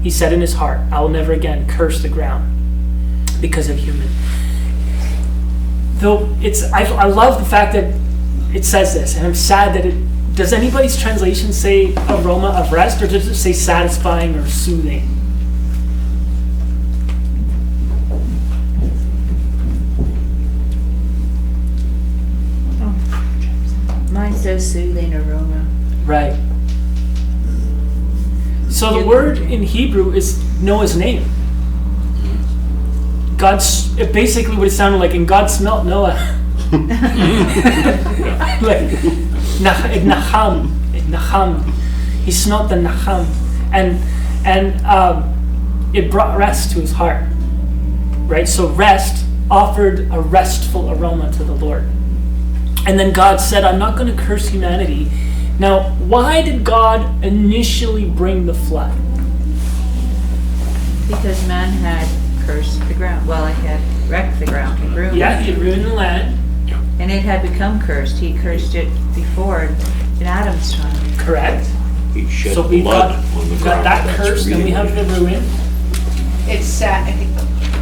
he said in his heart, I will never again curse the ground because of human. Though I love the fact that it says this, and I'm sad that Does anybody's translation say aroma of rest, or does it say satisfying or soothing? Mine says soothing aroma. Right. So the word in Hebrew is Noah's name. It basically what it sounded like, and God smelt Noah. Like Naham. He smelt the Naham, and it brought rest to his heart. Right. So rest offered a restful aroma to the Lord. And then God said, I'm not going to curse humanity. Now, why did God initially bring the flood? Because man had cursed the ground. Well, it had wrecked the ground. He ruined Yeah, it. he ruined the land. And it had become cursed. He cursed it before in Adam's time. Correct. He shed So we've blood got, on the we've ground. got that That's curse, and we really have the what it is. ruin. It's sad,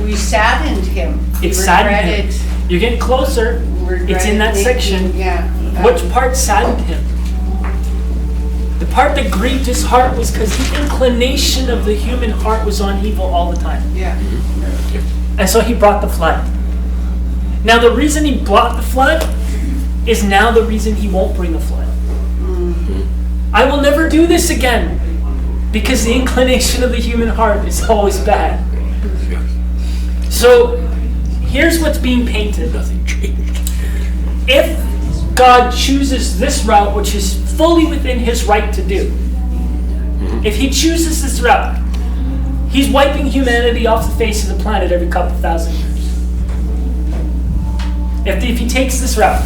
we saddened him. He It saddened him. regretted- You're getting closer. It's in that regretted section. making- Yeah. Which part saddened him? The part that grieved his heart was because the inclination of the human heart was on evil all the time. Yeah. And so he brought the flood. Now the reason he brought the flood is now the reason he won't bring the flood. I will never do this again, because the inclination of the human heart is always bad. So here's what's being painted. Nothing changed. If God chooses this route, which is fully within his right to do, if he chooses this route, he's wiping humanity off the face of the planet every couple thousand years. If he takes this route,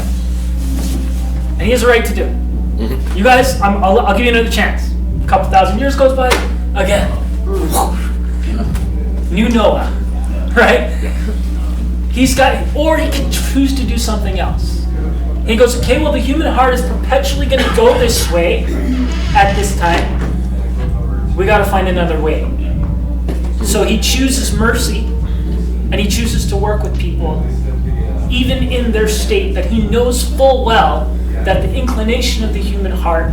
and he has a right to do it, you guys, I'll give you another chance. A couple thousand years goes by, again. New Noah, right? He's got, or he can choose to do something else. He goes, okay, well, the human heart is perpetually going to go this way at this time. We got to find another way. So he chooses mercy, and he chooses to work with people, even in their state that he knows full well that the inclination of the human heart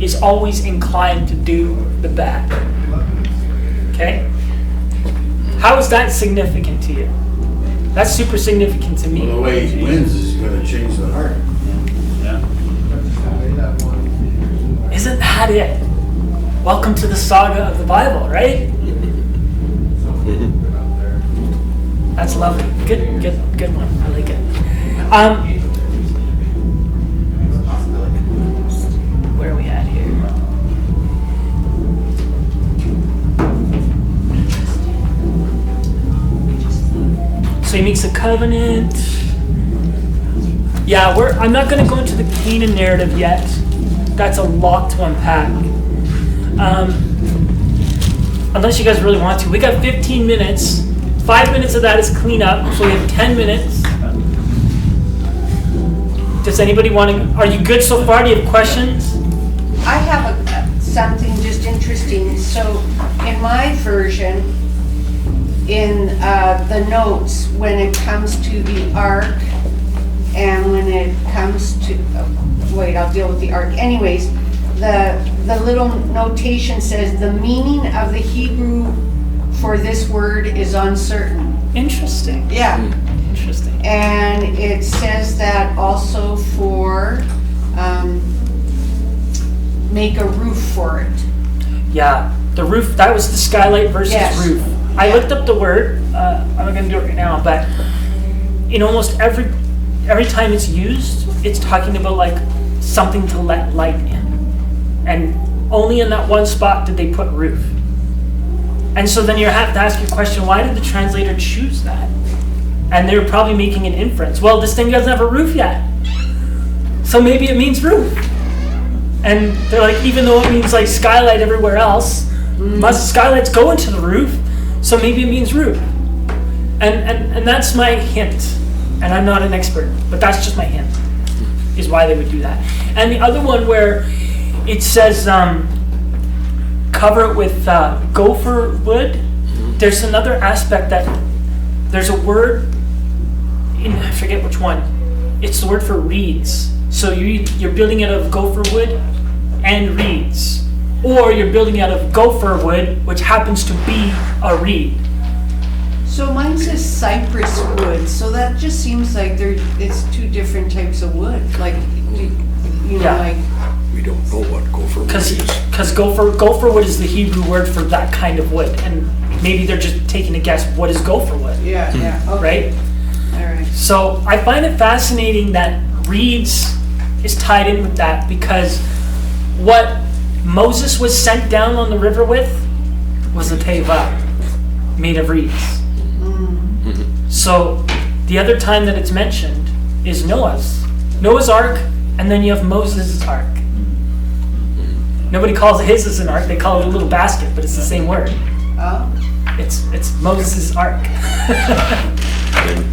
is always inclined to do the bad. Okay? How is that significant to you? That's super significant to me. Well, the way he wins is gonna change the heart. Isn't that it? Welcome to the saga of the Bible, right? That's lovely. Good one. I like it. Where are we at here? So he makes a covenant. Yeah, I'm not going to go into the Canaan narrative yet. That's a lot to unpack. Unless you guys really want to. We got 15 minutes. 5 minutes of that is cleanup, so we have 10 minutes. Does anybody want to? Are you good so far? Do you have questions? I have something just interesting. So in my version, in the notes, when it comes to the ark, and when it comes to, wait, I'll deal with the ark. Anyways, the little notation says the meaning of the Hebrew for this word is uncertain. Interesting. Yeah. Interesting. And it says that also for make a roof for it. Yeah, the roof. That was the skylight versus Yes. roof. I Yeah. looked up the word. I'm not going to do it right now, but in almost every time it's used, it's talking about like something to let light in, and only in that one spot did they put roof. And so then you have to ask your question: why did the translator choose that? And they're probably making an inference. Well, this thing doesn't have a roof yet, so maybe it means roof. And they're like, even though it means like skylight everywhere else, must skylights go into the roof? So maybe it means roof. And that's my hint. And I'm not an expert, but that's just my hint, is why they would do that. And the other one where it says cover it with gopher wood, there's another aspect that there's a word, I forget which one. It's the word for reeds. So you're building it out of gopher wood, and reeds. Or you're building out of gopher wood, which happens to be a reed. So mine says cypress wood, so that just seems like it's two different types of wood, like, you know, Yeah. like, We don't know what gopher wood is. Because gopher wood is the Hebrew word for that kind of wood. And maybe they're just taking a guess, what is gopher wood, yeah, okay, right? all right. So I find it fascinating that reeds is tied in with that, because what Moses was sent down on the river with was a teva made of reeds. So the other time that it's mentioned is Noah's ark, and then you have Moses' ark. Nobody calls his an ark, they call it a little basket, but it's the same word. Oh, It's Moses' ark.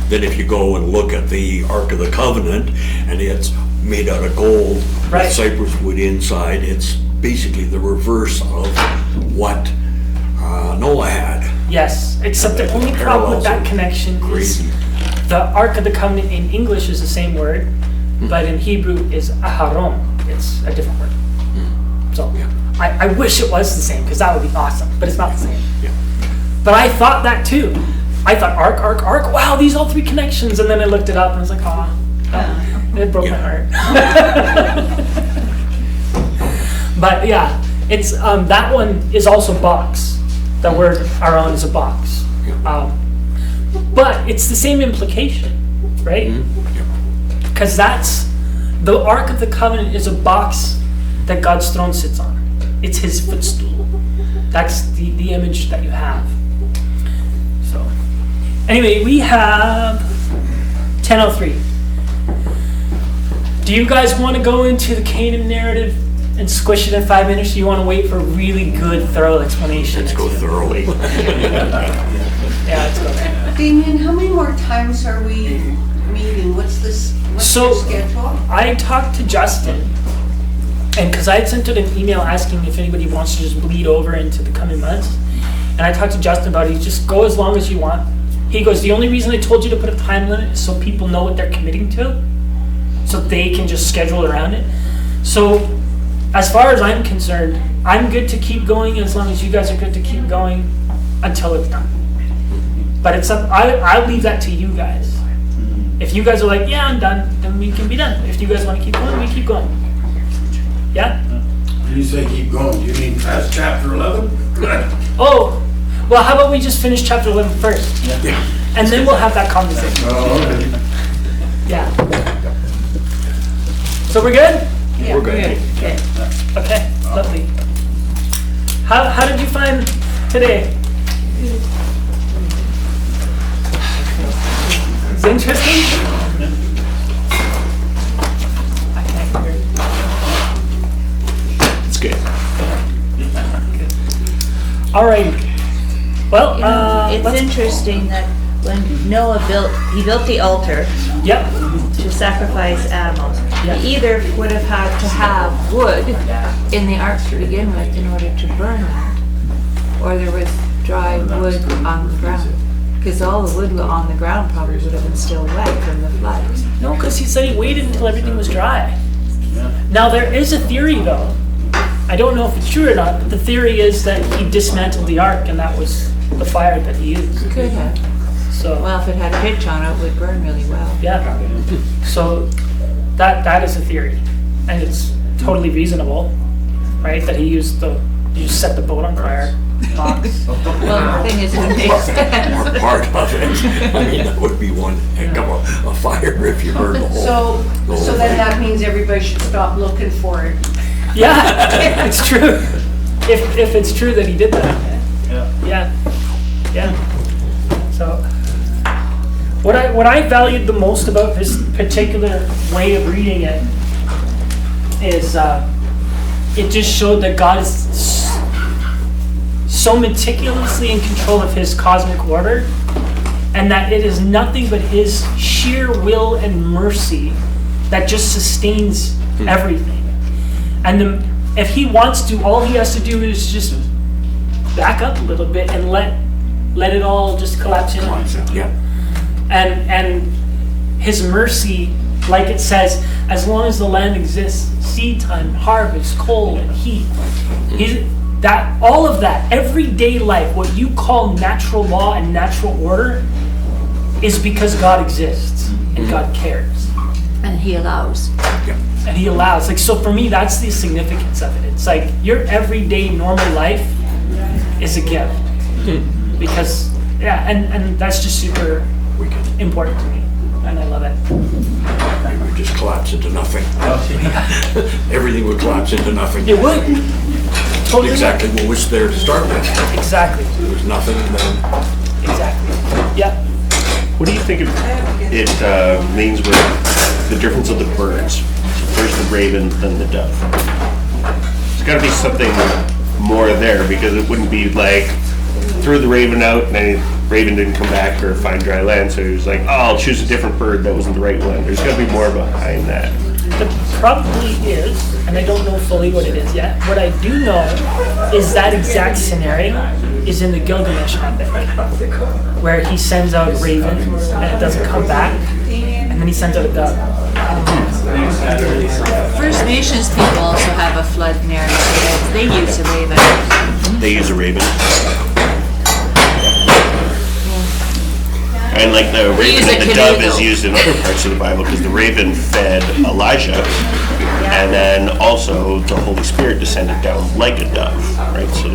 Then if you go and look at the Ark of the Covenant, and it's made out of gold, Right. with cypress wood inside, it's basically the reverse of what Noah had. Yes, except the only problem with that connection is Crazy. the Ark of the Covenant in English is the same word, but in Hebrew is Aharon. It's a different word. So I wish it was the same, because that would be awesome, but it's not the same. Yeah. But I thought that too. I thought ark, wow, these all three connections, and then I looked it up and I was like, it broke my heart. But yeah, it's that one is also box. The word Aaron is a box. But it's the same implication, right? Because that's the Ark of the Covenant is a box that God's throne sits on. It's his footstool. That's the image that you have. So anyway, we have 10:03. Do you guys want to go into the Canaan narrative and squish it in 5 minutes? Or do you want to wait for a really good, thorough explanation? Let's go thoroughly. Yeah, let's go there. Damien, how many more times are we meeting? What's So- your schedule? I talked to Justin, and because I had sent out an email asking if anybody wants to just bleed over into the coming months, and I talked to Justin about it. He just go as long as you want. He goes, the only reason I told you to put a time limit is so people know what they're committing to, so they can just schedule around it. So as far as I'm concerned, I'm good to keep going as long as you guys are good to keep going until it's done. But it's up, I leave that to you guys. If you guys are like, yeah, I'm done, then we can be done. If you guys want to keep going, we keep going. Yeah? When you say keep going, do you mean past chapter 11? Oh, well, how about we just finish chapter 11 first? Yeah. And then we'll have that conversation. Oh, okay. Yeah. So we're good? Yeah, We're good. Okay, lovely. How did you find today? It's interesting? I can't hear you. It's good. All right. Well, It's let's, interesting that when Noah built the altar yep, to sacrifice animals, Yeah. he either would have had to have wood in the ark to begin with in order to burn that, or there was dry wood on the ground. Because all the wood on the ground probably would have been still wet from the flood. no, because he said he waited until everything was dry. Now there is a theory though. I don't know if it's true or not, but the theory is that he dismantled the ark and that was the fire that he used. Could have. So, Well, if it had pitch on it, it would burn really well. yeah. So that is a theory, and it's totally reasonable, right? That you just set the boat on fire. Box. Well, the thing is, it makes sense. Or part of it. I mean, that would be one heck of a fire if you burned the whole. So then that means everybody should stop looking for it. Yeah, it's true. If it's true that he did that. Yeah. Yeah. So what I valued the most about this particular way of reading it is it just showed that God is so meticulously in control of his cosmic order, and that it is nothing but his sheer will and mercy that just sustains everything. And if he wants to, all he has to do is just back up a little bit and let it all just collapse in. Yeah. And his mercy, like it says, as long as the land exists, seed time, harvest, cold, and heat. All of that, everyday life, what you call natural law and natural order, is because God exists and God cares. And he allows. And he allows. Like, so for me, that's the significance of it. It's like your everyday normal life is a gift. Because, yeah, and that's just super important to me. And I love it. It would just collapse into nothing. Everything would collapse into nothing. It would. Totally. Exactly what was there to start with. Exactly. There was nothing and then Exactly. Yeah. What do you think it means with the difference of the birds? First the raven, then the dove. There's got to be something more there, because it wouldn't be like threw the raven out and then the raven didn't come back or find dry land, so he was like, oh, I'll choose a different bird that wasn't the right one. There's got to be more behind that. There probably is, and I don't know fully what it is yet. What I do know is that exact scenario is in the Gilgamesh epic, where he sends out a raven and it doesn't come back, and then he sends out a dove. First Nations people also have a flood narrative. They use a raven. They use a raven. And like the raven use a and the canoe, dove is though. used in other parts of the Bible, because the raven fed Elijah, and then also the Holy Spirit descended down like a dove, right? So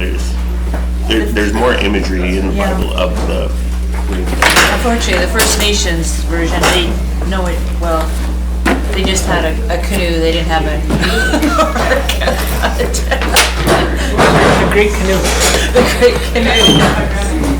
there's more imagery in the Bible of the raven. Unfortunately, the First Nations version, they know it well. They just had a canoe. They didn't have a The Great Canoe. the great canoe.